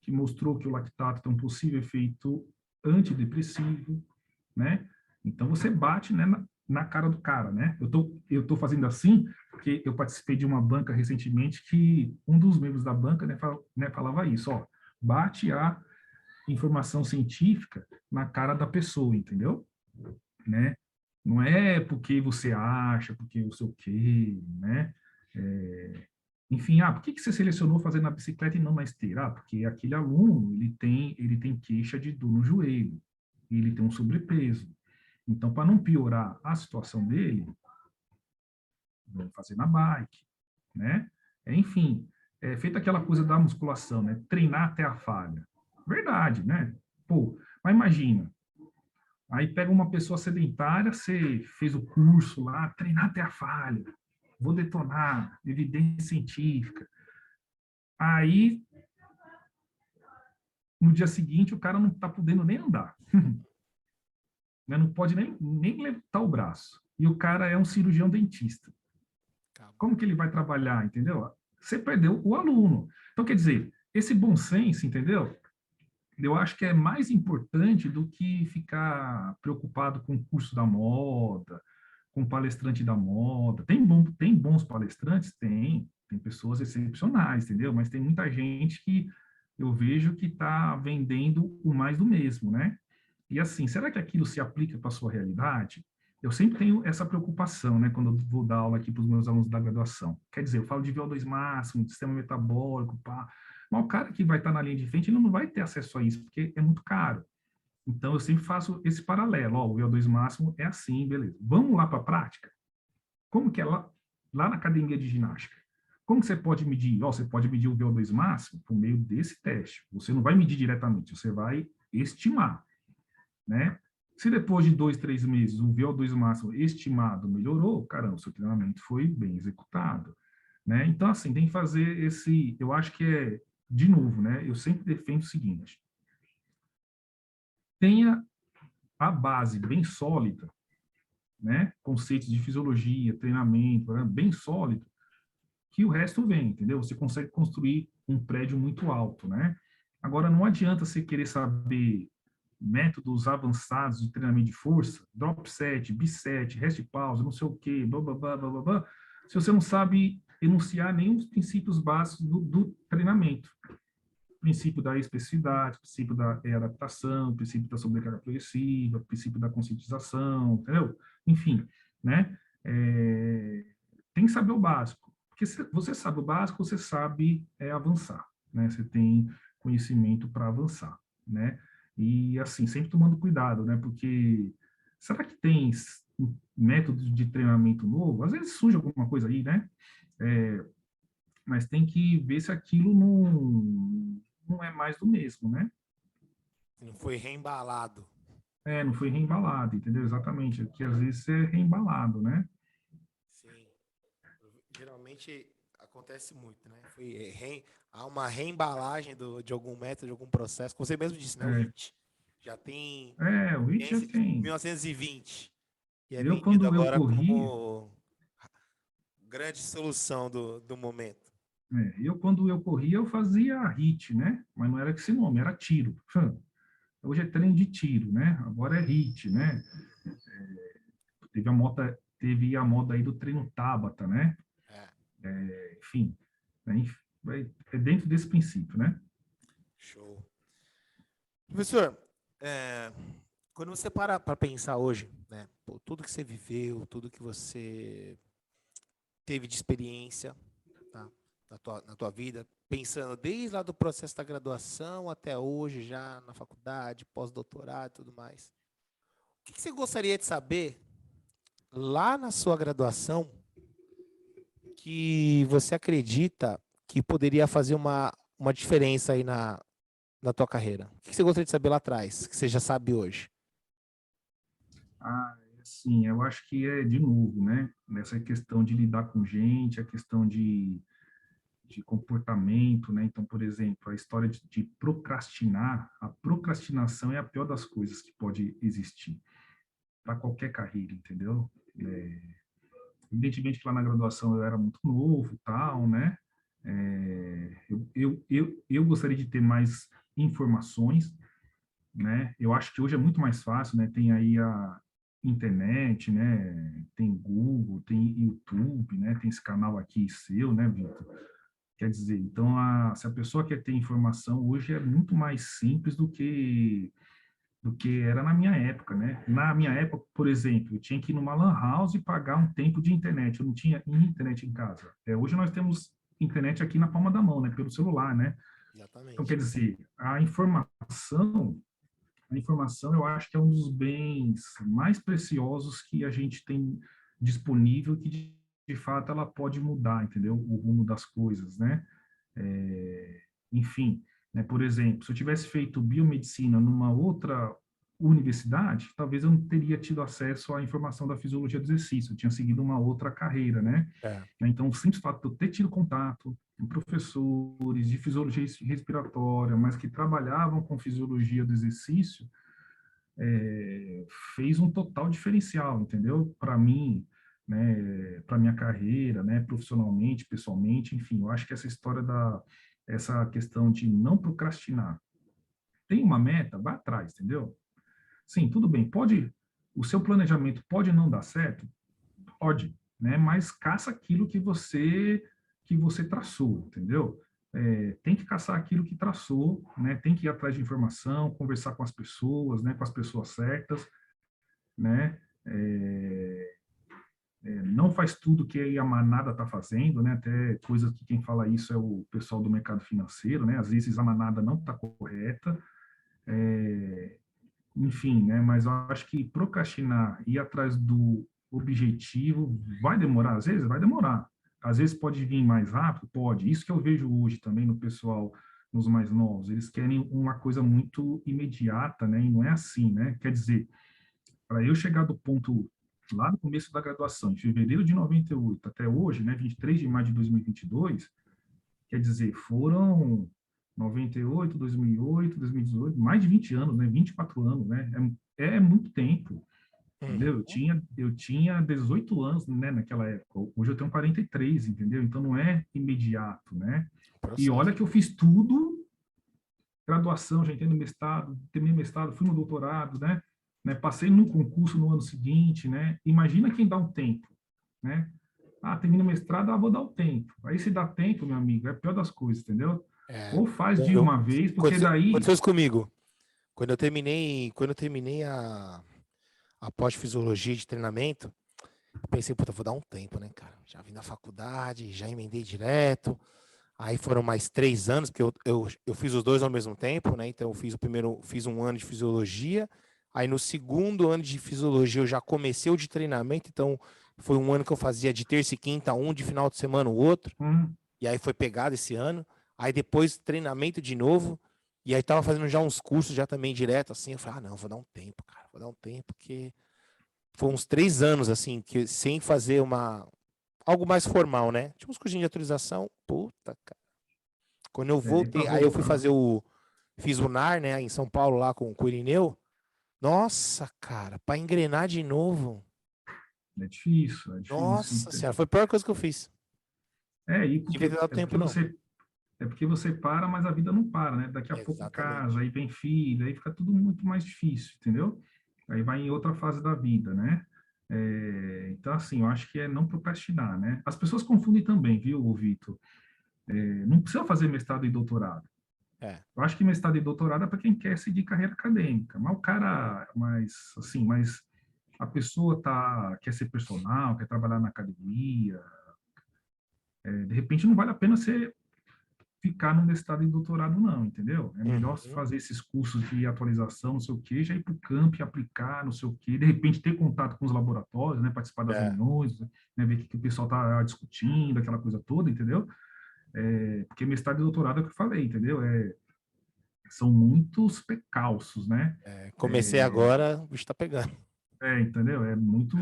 que mostrou que o lactato tem um possível efeito antidepressivo, né? Então você bate, né, na cara do cara, né? Eu tô fazendo assim porque eu participei de uma banca recentemente que um dos membros da banca, né, falava isso, ó, bate a informação científica na cara da pessoa, entendeu? Né? Não é porque você acha, porque eu sei o quê, né? Enfim, por que você selecionou fazer na bicicleta e não na esteira? Porque aquele aluno, ele tem queixa de dor no joelho, ele tem um sobrepeso. Então, para não piorar a situação dele, vamos fazer na bike, né? Enfim, feita aquela coisa da musculação, né? Treinar até a falha. Verdade, né? Pô, mas imagina, aí pega uma pessoa sedentária, você fez o curso lá, treinar até a falha, vou detonar, evidência científica. Aí, no dia seguinte, o cara não está podendo nem andar. Né? Não pode nem levantar o braço. E o cara é um cirurgião dentista. Como que ele vai trabalhar, entendeu? Você perdeu o aluno. Então, quer dizer, esse bom senso, entendeu? Eu acho que é mais importante do que ficar preocupado com o curso da moda, com palestrante da moda. Tem bons palestrantes? Tem pessoas excepcionais, entendeu? Mas tem muita gente que eu vejo que está vendendo o mais do mesmo, né? E assim, será que aquilo se aplica para a sua realidade? Eu sempre tenho essa preocupação, né, quando eu vou dar aula aqui para os meus alunos da graduação. Quer dizer, eu falo de VO2 máximo, de sistema metabólico, pá. Mas o cara que vai estar na linha de frente, ele não vai ter acesso a isso, porque é muito caro. Então, eu sempre faço esse paralelo. Ó, o VO2 máximo é assim, beleza. Vamos lá para a prática? Como que é lá na academia de ginástica? Como que você pode medir? Ó, você pode medir o VO2 máximo por meio desse teste. Você não vai medir diretamente, você vai estimar, né? Se depois de 2, 3 meses o VO2 máximo estimado melhorou, caramba, o seu treinamento foi bem executado, né? Então, assim, tem que fazer eu acho que de novo, né? Eu sempre defendo o seguinte, tenha a base bem sólida, né? Conceitos de fisiologia, treinamento, né? Bem sólido, que o resto vem, entendeu? Você consegue construir um prédio muito alto, né? Agora, não adianta você querer saber métodos avançados de treinamento de força, drop set, biset, rest pause, não sei o quê, blá, blá, blá, blá, blá, blá, se você não sabe enunciar nenhum dos princípios básicos do treinamento. Princípio da especificidade, princípio da adaptação, princípio da sobrecarga progressiva, princípio da conscientização, entendeu? Enfim, né? Tem que saber o básico. Porque se você sabe o básico, você sabe avançar, né? Você tem conhecimento para avançar, né? E, assim, sempre tomando cuidado, né? Porque será que tem métodos de treinamento novo? Às vezes surge alguma coisa aí, né? Mas tem que ver se aquilo não é mais do mesmo, né? Não foi reembalado. Não foi reembalado, entendeu? Exatamente. Aqui, às vezes, é reembalado, né? Sim. Geralmente acontece muito, né? Há uma reembalagem de algum método, de algum processo. Como você mesmo disse, né? O É, HIIT. Já tem o It já ciência de tem. 1920. E é Eu, vendido quando eu agora corria, como grande solução do momento. eu fazia HIIT, né? Mas não era esse nome, era tiro. Hoje é treino de tiro, né? Agora é HIIT, né? Teve a moda aí do treino Tabata, né? É, Enfim, né? É dentro desse princípio, né? show. Professor, quando você para pensar hoje, né? Pô, tudo que você viveu, tudo que você teve de experiência, tá? Na tua vida, pensando desde lá do processo da graduação até hoje, já na faculdade, pós-doutorado e tudo mais. O que você gostaria de saber lá na sua graduação que você acredita que poderia fazer uma diferença aí na tua carreira? O que você gostaria de saber lá atrás, que você já sabe hoje? Sim, eu acho que é de novo, né? Nessa questão de lidar com gente, a questão de comportamento, né? Então, por exemplo, a história de procrastinar, a procrastinação é a pior das coisas que pode existir para qualquer carreira, entendeu? É, Evidentemente que lá na graduação eu era muito novo, tal, né? Eu gostaria de ter mais informações, né? Eu acho que hoje é muito mais fácil, né? Tem aí a internet, né? Tem Google, tem YouTube, né? Tem esse canal aqui seu, né, Vitor? Quer dizer, então, se a pessoa quer ter informação, hoje é muito mais simples do que era na minha época, né? Na minha época, por exemplo, eu tinha que ir numa lan house e pagar um tempo de internet. Eu não tinha internet em casa. Hoje nós temos internet aqui na palma da mão, né? Pelo celular, né? Então, quer Exatamente. dizer, a informação eu acho que é um dos bens mais preciosos que a gente tem disponível, que de fato ela pode mudar, entendeu? O rumo das coisas, né? Enfim, né, por exemplo, se eu tivesse feito biomedicina numa outra universidade, talvez eu não teria tido acesso à informação da fisiologia do exercício, eu tinha seguido uma outra carreira, né? É. Então, o simples fato de eu ter tido contato com professores de fisiologia respiratória, mas que trabalhavam com fisiologia do exercício, fez um total diferencial, entendeu? Para mim, né, para minha carreira, né, profissionalmente, pessoalmente, enfim, eu acho que essa questão de não procrastinar. Tem uma meta, vá atrás, entendeu? Sim, tudo bem, o seu planejamento pode não dar certo, pode, né? Mas caça aquilo que você traçou, entendeu? Tem que caçar aquilo que traçou, né? Tem que ir atrás de informação, conversar com as pessoas, né? Com as pessoas certas, né? Não faz tudo que a manada está fazendo, né? Até coisa que quem fala isso é o pessoal do mercado financeiro, né? Às vezes a manada não está correta, enfim, né? Mas eu acho que procrastinar, ir atrás do objetivo, vai demorar, às vezes vai demorar. Às vezes pode vir mais rápido, pode. Isso que eu vejo hoje também no pessoal, nos mais novos, eles querem uma coisa muito imediata, né? E não é assim, né? Quer dizer, para eu chegar do ponto lá no começo da graduação, em fevereiro de 98 até hoje, né, 23 de maio de 2022, quer dizer, foram 98, 2008, 2018, mais de 20 anos, né, 24 anos, né, é muito tempo, entendeu? Uhum. Eu tinha 18 anos, né, naquela época. Hoje eu tenho 43, entendeu? Então não é imediato, né? E olha Processo. que eu fiz tudo, graduação, já entrei no mestrado, terminei mestrado, fui no doutorado, né? Passei no concurso no ano seguinte, né? Imagina quem dá um tempo, né? Ah, termina o mestrado, vou dar o tempo. Aí se dá tempo, meu amigo, é a pior das coisas, entendeu? É, Ou faz de uma vez, porque aconteceu daí... isso comigo. Quando eu terminei a pós-fisiologia de treinamento, eu pensei, puta, vou dar um tempo, né, cara? Já vim da faculdade, já emendei direto. Aí foram mais 3 anos, porque eu fiz os dois ao mesmo tempo, né? Então eu fiz um ano de fisiologia. Aí no segundo ano de fisiologia eu já comecei o de treinamento, então foi um ano que eu fazia de terça e quinta, um de final de semana o outro. Hum, E aí foi pegado esse ano. Aí depois treinamento de novo. E aí tava fazendo já uns cursos já também direto, assim. Eu falei, ah, não, vou dar um tempo, cara. Vou dar um tempo, porque foi uns 3 anos, assim, que sem fazer algo mais formal, né? Tinha uns cursinhos de atualização. Puta, cara. Quando eu e para voltei, aí eu fui voltar, fazer fiz o NAR, né, em São Paulo, lá com o Irineu. Nossa, cara, pra engrenar de novo. é difícil, é difícil. Nossa senhora, foi a pior coisa que eu fiz. E Não devia ter dado tempo, não. é porque você para, mas a vida não para, né? Daqui a pouco casa, Exatamente. aí vem filho, aí fica tudo muito mais difícil, entendeu? Aí vai em outra fase da vida, né? Então, assim, eu acho que é não procrastinar, né? As pessoas confundem também, viu, Vitor? Não precisa fazer mestrado e doutorado. É. Eu acho que mestrado e doutorado é para quem quer seguir carreira acadêmica, mas o cara, mas a pessoa quer ser personal, quer trabalhar na academia, de repente não vale a pena você ficar no mestrado e doutorado não, entendeu? É melhor Uhum. fazer esses cursos de atualização, não sei o quê, já ir para o campo e aplicar, não sei o quê, de repente ter contato com os laboratórios, né, participar das É. reuniões, né, ver o que o pessoal está discutindo, aquela coisa toda, entendeu? Porque mestrado e doutorado é o que eu falei, entendeu? São muitos precalços, né? Comecei agora, o bicho tá pegando. Entendeu? É muito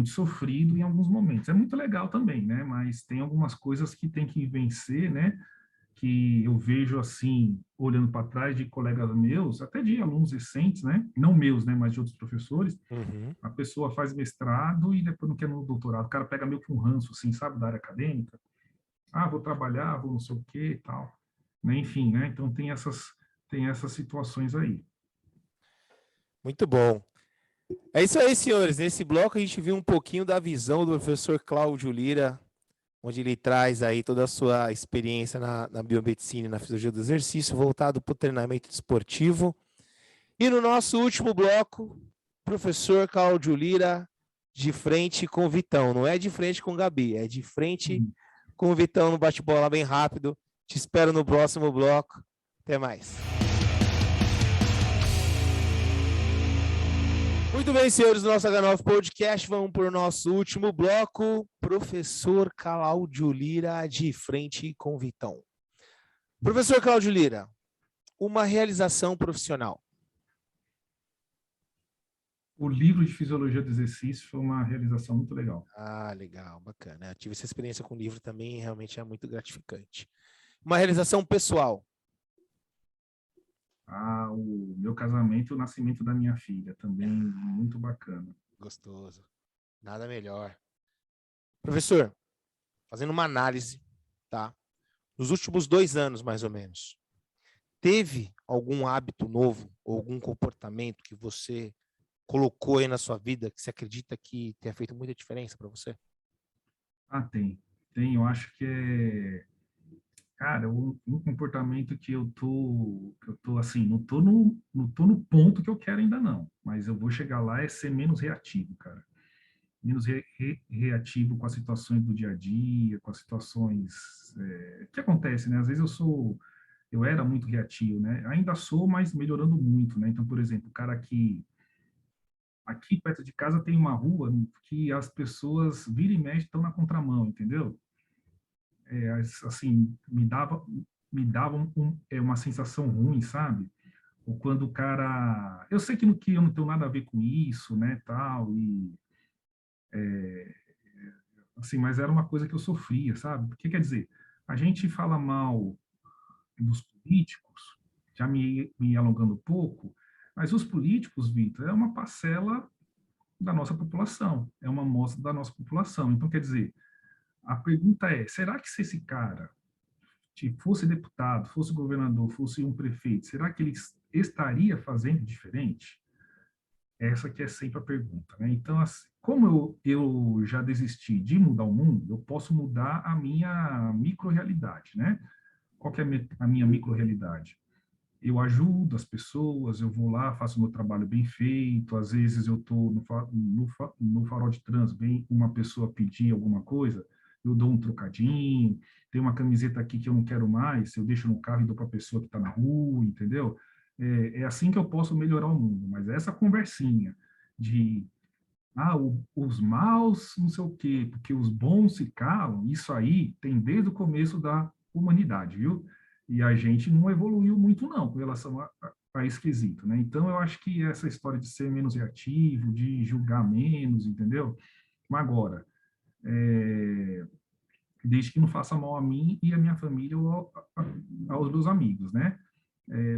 sofrido em alguns momentos. É muito legal também, né? Mas tem algumas coisas que tem que vencer, né? Que eu vejo assim, olhando para trás de colegas meus, até de alunos recentes, né? Não meus, né? Mas de outros professores. Uhum. A pessoa faz mestrado e depois não quer no doutorado. O cara pega meio que um ranço, assim, sabe, da área acadêmica. Ah, vou trabalhar, vou não sei o quê e tal. Né? Enfim, né? Então tem essas situações aí. Muito bom. É isso aí, senhores. Nesse bloco a gente viu um pouquinho da visão do professor Cláudio Lira, onde ele traz aí toda a sua experiência na biomedicina e na fisiologia do exercício, voltado para o treinamento esportivo. E no nosso último bloco, professor Cláudio Lira, de frente com o Vitão. Não é de frente com o Gabi, é de frente Uhum. com o Vitão no bate-bola bem rápido. Te espero no próximo bloco. Até mais. Muito bem, senhores do nosso H9 Podcast, vamos para o nosso último bloco. Professor Cláudio Lira, de frente com o Vitão. Professor Cláudio Lira, uma realização profissional. O livro de Fisiologia do Exercício foi uma realização muito legal. Ah, legal, bacana. Eu tive essa experiência com o livro também, realmente é muito gratificante. Uma realização pessoal. O meu casamento e o nascimento da minha filha, também muito bacana. Gostoso. Nada melhor. Professor, fazendo uma análise, tá? Nos últimos 2 anos, mais ou menos, teve algum hábito novo ou algum comportamento que você colocou aí na sua vida que você acredita que tenha feito muita diferença para você? Tem. Tem, eu acho que cara, um comportamento que eu tô assim, não tô no ponto que eu quero ainda não, mas eu vou chegar lá é ser menos reativo, cara. Menos reativo com as situações do dia a dia, com as situações que acontece, né? Às vezes eu era muito reativo, né? Ainda sou, mas melhorando muito, né? Então, por exemplo, o cara que aqui perto de casa tem uma rua que as pessoas vira e mexe estão na contramão, entendeu? Assim, me dava uma sensação ruim, sabe? Ou quando o cara, eu sei que eu não tenho nada a ver com isso, né, tal, e assim, mas era uma coisa que eu sofria, sabe? Porque quer dizer, a gente fala mal dos políticos, já me alongando um pouco, Mas os políticos, Vitor, é uma parcela da nossa população, é uma amostra da nossa população. Então, quer dizer, a pergunta é, será que se esse cara fosse deputado, fosse governador, fosse um prefeito, será que ele estaria fazendo diferente? Essa que é sempre a pergunta, né? Então, assim, como eu já desisti de mudar o mundo, eu posso mudar a minha micro-realidade, né? Qual que é a minha micro-realidade? Eu ajudo as pessoas, eu vou lá, faço meu trabalho bem feito, às vezes eu estou no farol de trânsito, vem uma pessoa pedir alguma coisa, eu dou um trocadinho, tem uma camiseta aqui que eu não quero mais, eu deixo no carro e dou para a pessoa que está na rua, entendeu? É assim que eu posso melhorar o mundo, mas essa conversinha de, os maus não sei o quê, porque os bons se calam, isso aí tem desde o começo da humanidade, viu? E a gente não evoluiu muito, não, com relação a esse quesito, né? Então, eu acho que essa história de ser menos reativo, de julgar menos, entendeu? Mas agora, desde que não faça mal a mim e a minha família ou aos meus amigos, né?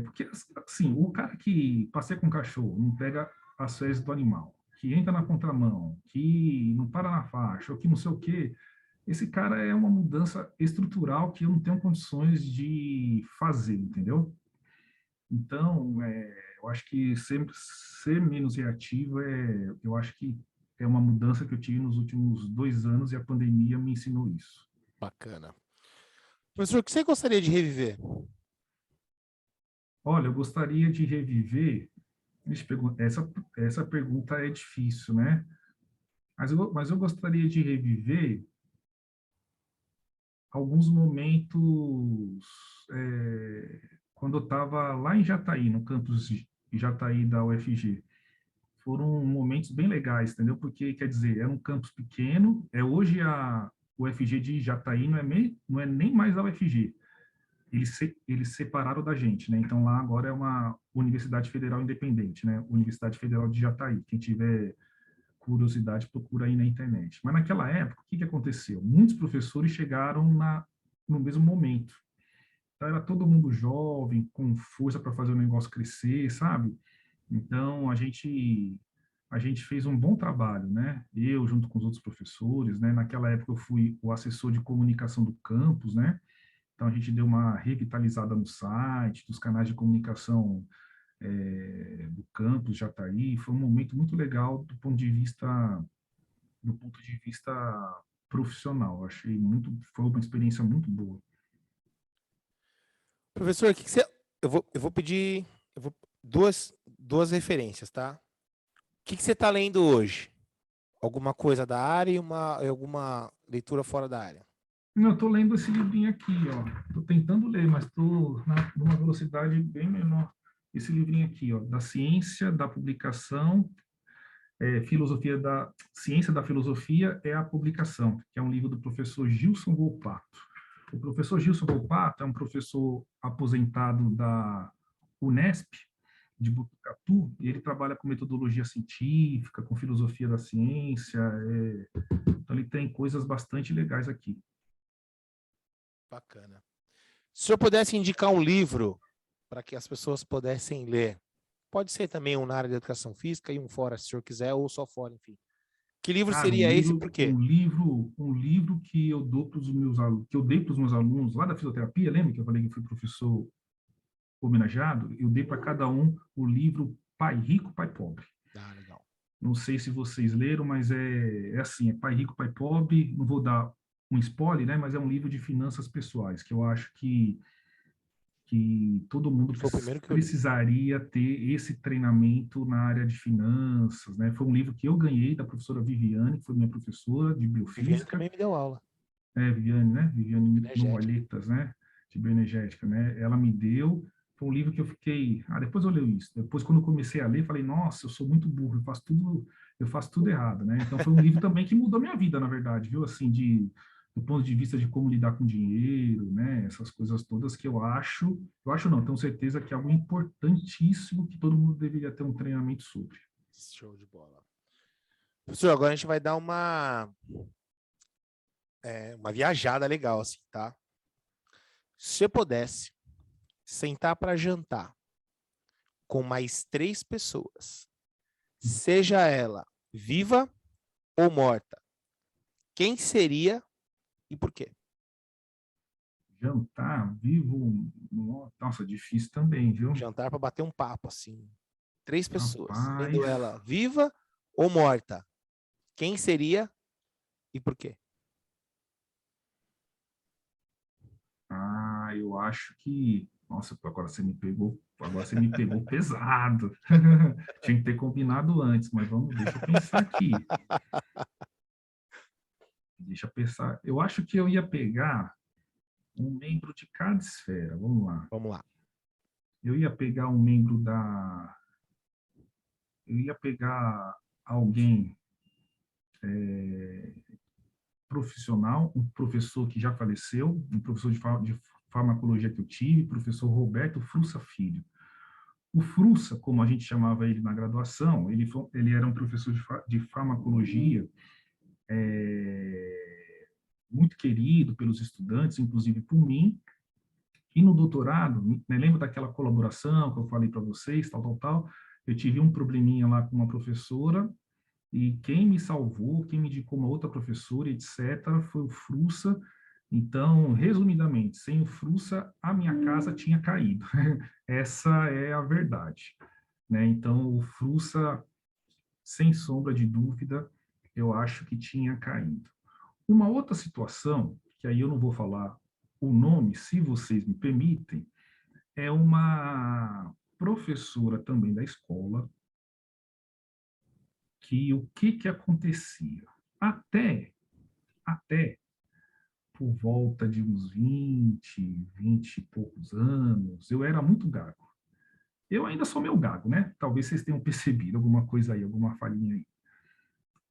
Porque, assim, o cara que passeia com cachorro, não pega as fezes do animal, que entra na contramão, que não para na faixa, ou que não sei o quê, esse cara é uma mudança estrutural que eu não tenho condições de fazer, entendeu? Então, eu acho que ser menos reativo eu acho que é uma mudança que eu tive nos últimos 2 anos e a pandemia me ensinou isso. Bacana. Professor, o que você gostaria de reviver? Olha, eu gostaria de reviver. Essa pergunta é difícil, né? Mas eu gostaria de reviver alguns momentos quando eu estava lá em Jataí, no campus de Jataí da UFG. Foram momentos bem legais, entendeu? Porque, quer dizer, era um campus pequeno, hoje a UFG de Jataí não é nem mais a UFG. Eles separaram da gente, né? Então, lá agora é uma Universidade Federal Independente, né? Universidade Federal de Jataí. Quem tiver curiosidade, procura aí na internet. Mas naquela época, o que aconteceu? Muitos professores chegaram no mesmo momento. Então, era todo mundo jovem, com força para fazer o negócio crescer, sabe? Então, a gente fez um bom trabalho, né? Eu, junto com os outros professores, né? Naquela época, eu fui o assessor de comunicação do campus, né? Então, a gente deu uma revitalizada no site, dos canais de comunicação do campus Jataí. Foi um momento muito legal do ponto de vista profissional. Foi uma experiência muito boa. Professor, o que você... Eu vou pedir duas referências, tá? O que você está lendo hoje? Alguma coisa da área e alguma leitura fora da área? Não, eu estou lendo esse livrinho aqui, ó. Estou tentando ler, mas estou numa velocidade bem menor. Esse livrinho aqui, ó, da ciência, da publicação, filosofia da ciência da filosofia é a publicação, que é um livro do professor Gilson Volpato. O professor Gilson Volpato é um professor aposentado da Unesp, de Botucatu, e ele trabalha com metodologia científica, com filosofia da ciência, então ele tem coisas bastante legais aqui. Bacana. Se o senhor pudesse indicar um livro para que as pessoas pudessem ler, pode ser também um na área da educação física e um fora, se o senhor quiser, ou só fora, enfim. Que livro Cara, seria esse e por quê? um livro que eu dou para os meus alunos, que eu dei para os meus alunos lá da fisioterapia, lembra que eu falei que eu fui professor homenageado? Eu dei para cada um o livro Pai Rico, Pai Pobre. Ah, legal. Não sei se vocês leram, mas é assim, é Pai Rico, Pai Pobre. Não vou dar um spoiler, né? Mas é um livro de finanças pessoais que eu acho que todo mundo Foi o primeiro que eu li. precisaria ter esse treinamento na área de finanças, né? Foi um livro que eu ganhei da professora Viviane, que foi minha professora de Viviane biofísica. também me deu aula. Viviane, né? Viviane Energética. Noalhetas, né? De bioenergética, né? Ela me deu. Foi um livro que eu fiquei. Depois eu leio isso. Depois, quando eu comecei a ler, falei, nossa, eu sou muito burro, eu faço tudo errado, né? Então, foi um livro também que mudou minha vida, na verdade, viu? Assim, do ponto de vista de como lidar com dinheiro, né? Essas coisas todas que eu acho não, tenho certeza que é algo importantíssimo que todo mundo deveria ter um treinamento sobre. Show de bola. Professor, agora a gente vai dar uma viajada legal, assim, tá? Se você pudesse sentar para jantar com mais 3 pessoas, seja ela viva ou morta, quem seria e por quê? Jantar vivo, nossa, difícil também, viu? Jantar para bater um papo, assim. 3 pessoas, sendo Rapaz, ela viva ou morta, quem seria e por quê? eu acho que, nossa, agora você me pegou pesado. Tinha que ter combinado antes, mas deixa eu pensar aqui. Deixa eu pensar. Eu acho que eu ia pegar um membro de cada esfera. Vamos lá. Vamos lá. Eu ia pegar um membro da. Eu ia pegar alguém profissional, um professor que já faleceu, um professor de farmacologia que eu tive, professor Roberto Frussa Filho. O Frussa, como a gente chamava ele na graduação, ele era um professor de farmacologia muito querido pelos estudantes, inclusive por mim. E no doutorado, né, lembra daquela colaboração que eu falei para vocês, tal, tal, tal? Eu tive um probleminha lá com uma professora e quem me salvou, quem me indicou uma outra professora, etc., foi o Frussa. Então, resumidamente, sem o Frussa, a minha casa tinha caído. Essa é a verdade, né? Então, o Frussa, sem sombra de dúvida, eu acho que tinha caído. Uma outra situação, que aí eu não vou falar o nome, se vocês me permitem, é uma professora também da escola, que o que acontecia? Até por volta de uns 20 e poucos anos, eu era muito gago. Eu ainda sou meio gago, né? Talvez vocês tenham percebido alguma coisa aí, alguma falhinha aí.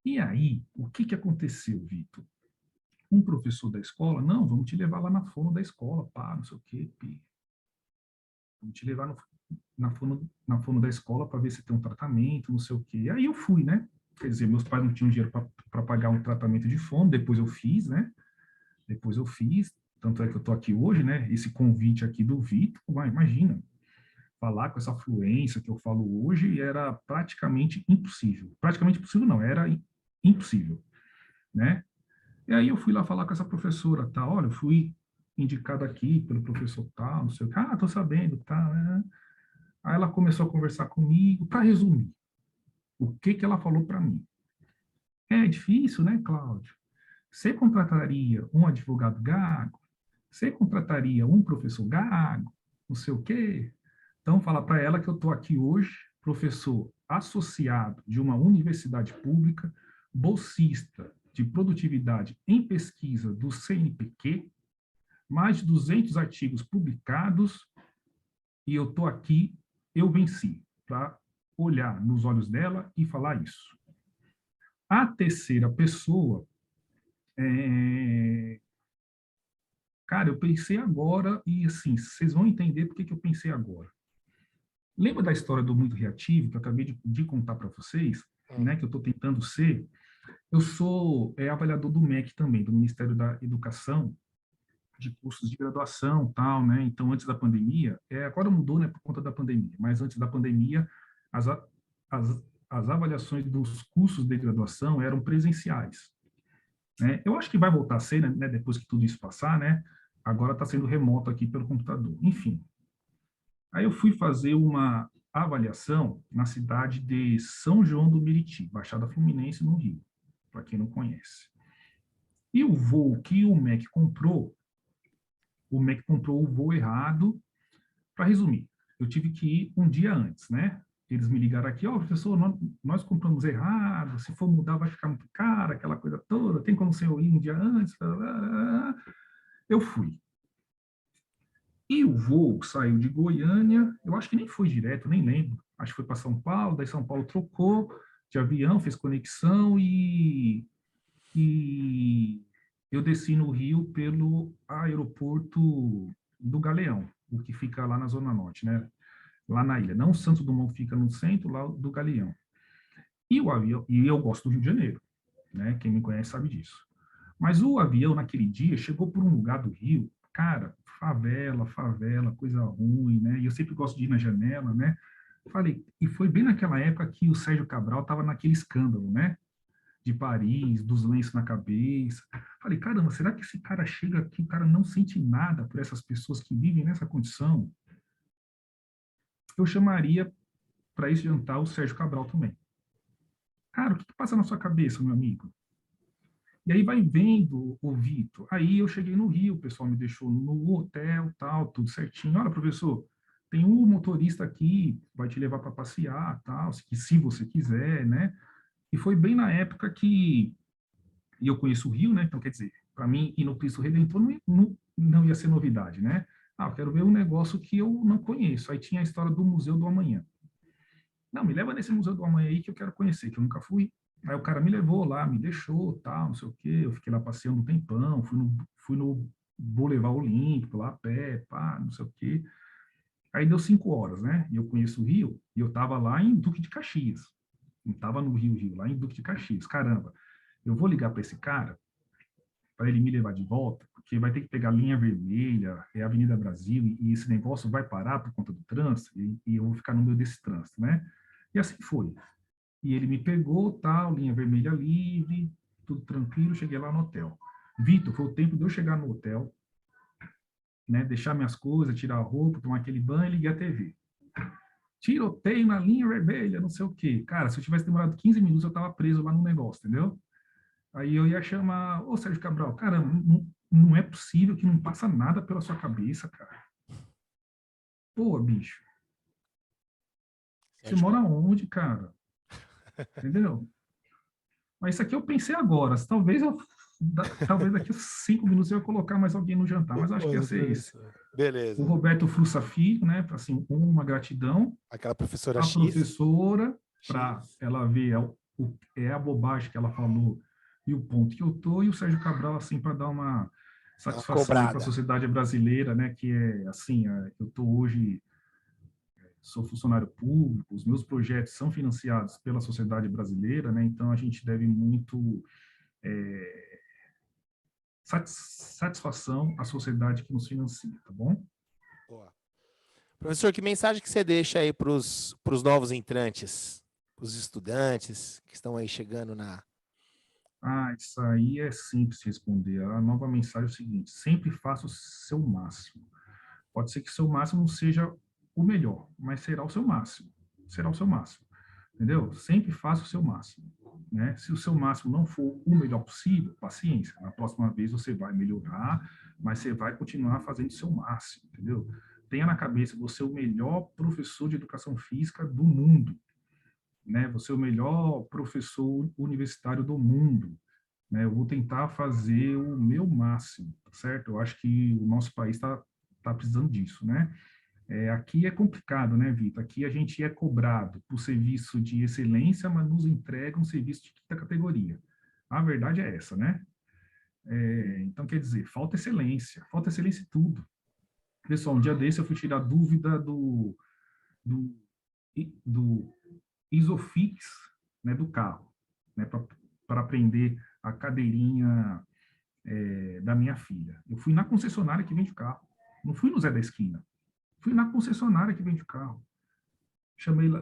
E aí, o que aconteceu, Vitor? Um professor da escola, não, vamos te levar lá na fono da escola, pá, não sei o quê, pi. Vamos te levar na fono da escola para ver se tem um tratamento, não sei o quê. Aí eu fui, né? Quer dizer, meus pais não tinham dinheiro para pagar um tratamento de fono, depois eu fiz, né? Depois eu fiz, tanto é que eu tô aqui hoje, né? Esse convite aqui do Vitor, imagina, falar com essa fluência que eu falo hoje era praticamente impossível. Praticamente impossível não, era impossível, né? E aí eu fui lá falar com essa professora, tá? Olha, eu fui indicado aqui pelo professor tal, não sei o que. Ah, tô sabendo, tá? Né? Aí ela começou a conversar comigo, para resumir, o que ela falou para mim? É difícil, né, Cláudio? Você contrataria um advogado gago? Você contrataria um professor gago? Não sei o quê? Então, fala para ela que eu estou aqui hoje, professor associado de uma universidade pública, bolsista de produtividade em pesquisa do CNPq, mais de 200 artigos publicados, e eu estou aqui, eu venci, para olhar nos olhos dela e falar isso. A terceira pessoa, cara, eu pensei agora, e assim, vocês vão entender por que eu pensei agora. Lembra da história do muito reativo, que eu acabei de contar para vocês, né, que eu estou tentando ser? Eu sou avaliador do MEC também, do Ministério da Educação, de cursos de graduação, tal, né? Então, antes da pandemia, agora mudou, né, por conta da pandemia, mas antes da pandemia, as, as, as avaliações dos cursos de graduação eram presenciais, né? Eu acho que vai voltar a ser, né, depois que tudo isso passar, né? Agora está sendo remoto aqui pelo computador. Enfim, aí eu fui fazer uma avaliação na cidade de São João do Meriti, Baixada Fluminense, no Rio, para quem não conhece. E o voo que o MEC comprou o voo errado. Para resumir, eu tive que ir um dia antes, né? Eles me ligaram aqui, ó, oh, professor, nós compramos errado, se for mudar vai ficar muito caro, aquela coisa toda, tem como você ir um dia antes? Eu fui. E o voo saiu de Goiânia, eu acho que nem foi direto, nem lembro. Acho que foi para São Paulo, daí São Paulo trocou de avião, fez conexão e eu desci no Rio pelo aeroporto do Galeão, o que fica lá na Zona Norte, né? Lá na ilha. Não Santos Dumont fica no centro, lá do Galeão. E o avião, e eu gosto do Rio de Janeiro, né? Quem me conhece sabe disso. Mas o avião, naquele dia, chegou por um lugar do Rio, cara, favela, coisa ruim, né? E eu sempre gosto de ir na janela, né? Falei, e foi bem naquela época que o Sérgio Cabral estava naquele escândalo, né? De Paris, dos lenços na cabeça. Falei, caramba, será que esse cara chega aqui, o cara não sente nada por essas pessoas que vivem nessa condição? Eu chamaria para esse jantar o Sérgio Cabral também. Cara, o que passa na sua cabeça, meu amigo? E aí vai vendo o Vitor. Aí eu cheguei no Rio, o pessoal me deixou no hotel, tal, tudo certinho. Olha, professor, tem um motorista aqui, vai te levar para passear, tal, se você quiser, né? E foi bem na época que e eu conheço o Rio, né? Então, quer dizer, para mim, ir no Cristo Redentor não ia ser novidade, né? Ah, eu quero ver um negócio que eu não conheço. Aí tinha a história do Museu do Amanhã. Não, me leva nesse Museu do Amanhã aí que eu quero conhecer, que eu nunca fui. Aí o cara me levou lá, me deixou, tal, não sei o quê. Eu fiquei lá passeando um tempão, fui no Boulevard Olímpico, lá a pé, pá, não sei o quê. Aí deu 5 horas, né? E eu conheço o Rio, e eu tava lá em Duque de Caxias. Não tava no Rio, lá em Duque de Caxias. Caramba, eu vou ligar para esse cara, para ele me levar de volta, porque vai ter que pegar a linha vermelha, é a Avenida Brasil, e esse negócio vai parar por conta do trânsito, e eu vou ficar no meio desse trânsito, né? E assim foi. E ele me pegou, tal, linha vermelha livre, tudo tranquilo, cheguei lá no hotel. Vitor, foi o tempo de eu chegar no hotel, né, deixar minhas coisas, tirar a roupa, tomar aquele banho e liguei a TV. Tiroteio na linha vermelha, não sei o quê. Cara, se eu tivesse demorado 15 minutos, eu estava preso lá no negócio, entendeu? Aí eu ia chamar, ô Sérgio Cabral, caramba, não é possível que não passa nada pela sua cabeça, cara. Pô, bicho, você Sérgio mora Cabral. onde, cara? Entendeu? Mas isso aqui eu pensei agora. Talvez daqui a 5 minutos eu ia colocar mais alguém no jantar, mas eu acho que ia Ô, ser esse. professor. O Beleza. Roberto Frussa Filho, né? Assim, uma gratidão. Aquela professora A X. professora, para X. ela ver a bobagem que ela falou e o ponto que eu tô, e o Sérgio Cabral, assim, para dar uma Dá uma satisfação aí para a cobrada. sociedade brasileira, né? Que é assim, eu tô hoje sou funcionário público, os meus projetos são financiados pela sociedade brasileira, né? Então a gente deve muito é, satisfação à sociedade que nos financia, tá bom? Boa. Professor, que mensagem que você deixa aí para os novos entrantes, para os estudantes que estão aí chegando na... Ah, isso aí é simples de responder. A nova mensagem é o seguinte: sempre faça o seu máximo. Pode ser que o seu máximo não seja o melhor, mas será o seu máximo. Será o seu máximo. Entendeu? Sempre faça o seu máximo. Né? Se o seu máximo não for o melhor possível, paciência. Na próxima vez você vai melhorar, mas você vai continuar fazendo o seu máximo. Entendeu? Tenha na cabeça, você é o melhor professor de educação física do mundo. Né? Você é o melhor professor universitário do mundo. Né? Eu vou tentar fazer o meu máximo, tá certo? Eu acho que o nosso país está precisando disso, né? Aqui é complicado, né, Vitor? Aqui a gente é cobrado por serviço de excelência, mas nos entrega um serviço de quinta categoria. A verdade é essa, né? Então, quer dizer, falta excelência em tudo. Pessoal, um dia desse eu fui tirar dúvida do, do Isofix, né, do carro, né, para aprender a cadeirinha da minha filha. Eu fui na concessionária que vende o carro, não fui no Zé da Esquina, fui na concessionária que vende o carro.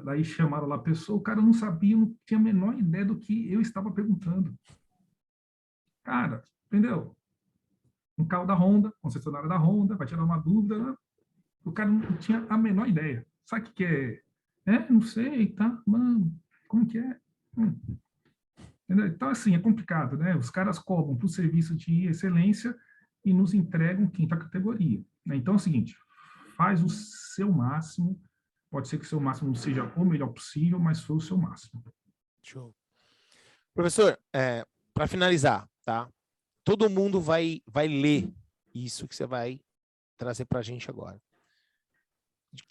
Daí chamaram lá a pessoa, o cara não sabia, não tinha a menor ideia do que eu estava perguntando. Cara, entendeu? Um carro da Honda, concessionária da Honda, vai tirar uma dúvida, né? O cara não tinha a menor ideia. Sabe o que é? Não sei, tá? Mano, como que é? Entendeu? Então, assim, é complicado, né? Os caras cobram para o serviço de excelência e nos entregam quinta categoria. Né? Então, é o seguinte, faz o seu máximo, pode ser que o seu máximo não seja o melhor possível, mas foi o seu máximo. Show. Professor, para finalizar, tá? Todo mundo vai ler isso que você vai trazer para a gente agora.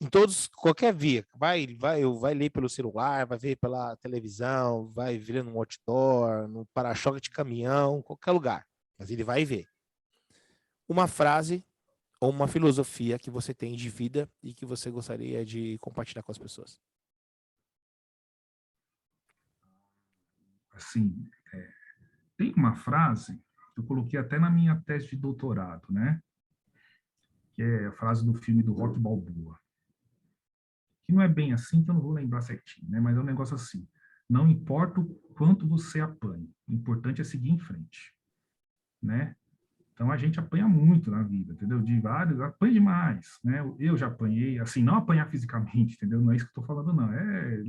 Em todos, qualquer via, vai ler pelo celular, vai ver pela televisão, vai ver no outdoor, no para-choque de caminhão, qualquer lugar, mas ele vai ver. Uma frase ou uma filosofia que você tem de vida e que você gostaria de compartilhar com as pessoas. Assim, tem uma frase que eu coloquei até na minha tese de doutorado, né? Que é a frase do filme do Rock Balboa, que não é bem assim, então eu não vou lembrar certinho, né? Mas é um negócio assim, não importa o quanto você apanhe, o importante é seguir em frente, né? Então a gente apanha muito na vida, entendeu? De vários, apanha demais, né? Eu já apanhei, assim, não apanhar fisicamente, entendeu? Não é isso que eu tô falando, não. É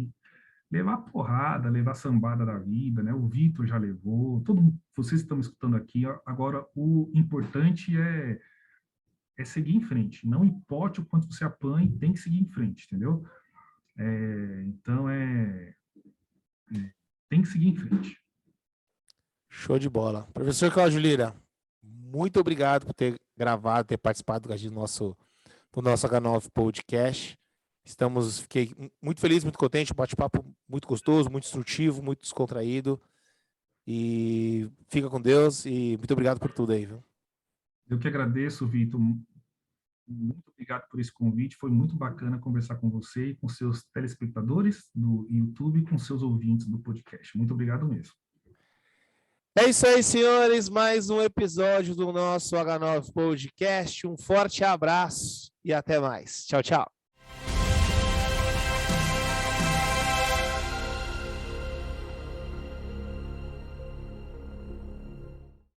levar porrada, levar sambada da vida, né? O Vitor já levou, todo mundo, vocês estão me escutando aqui, agora o importante é seguir em frente. Não importa o quanto você apanhe, tem que seguir em frente, entendeu? Então tem que seguir em frente. Show de bola. Professor Cláudio Lira, muito obrigado por ter gravado, ter participado do nosso H9 Podcast. Fiquei muito feliz, muito contente, um bate-papo muito gostoso, muito instrutivo, muito descontraído. E fica com Deus e muito obrigado por tudo aí, viu? Eu que agradeço, Vitor. Muito obrigado por esse convite. Foi muito bacana conversar com você e com seus telespectadores do YouTube e com seus ouvintes do podcast. Muito obrigado mesmo. É isso aí, senhores. Mais um episódio do nosso H9 Podcast. Um forte abraço e até mais. Tchau, tchau.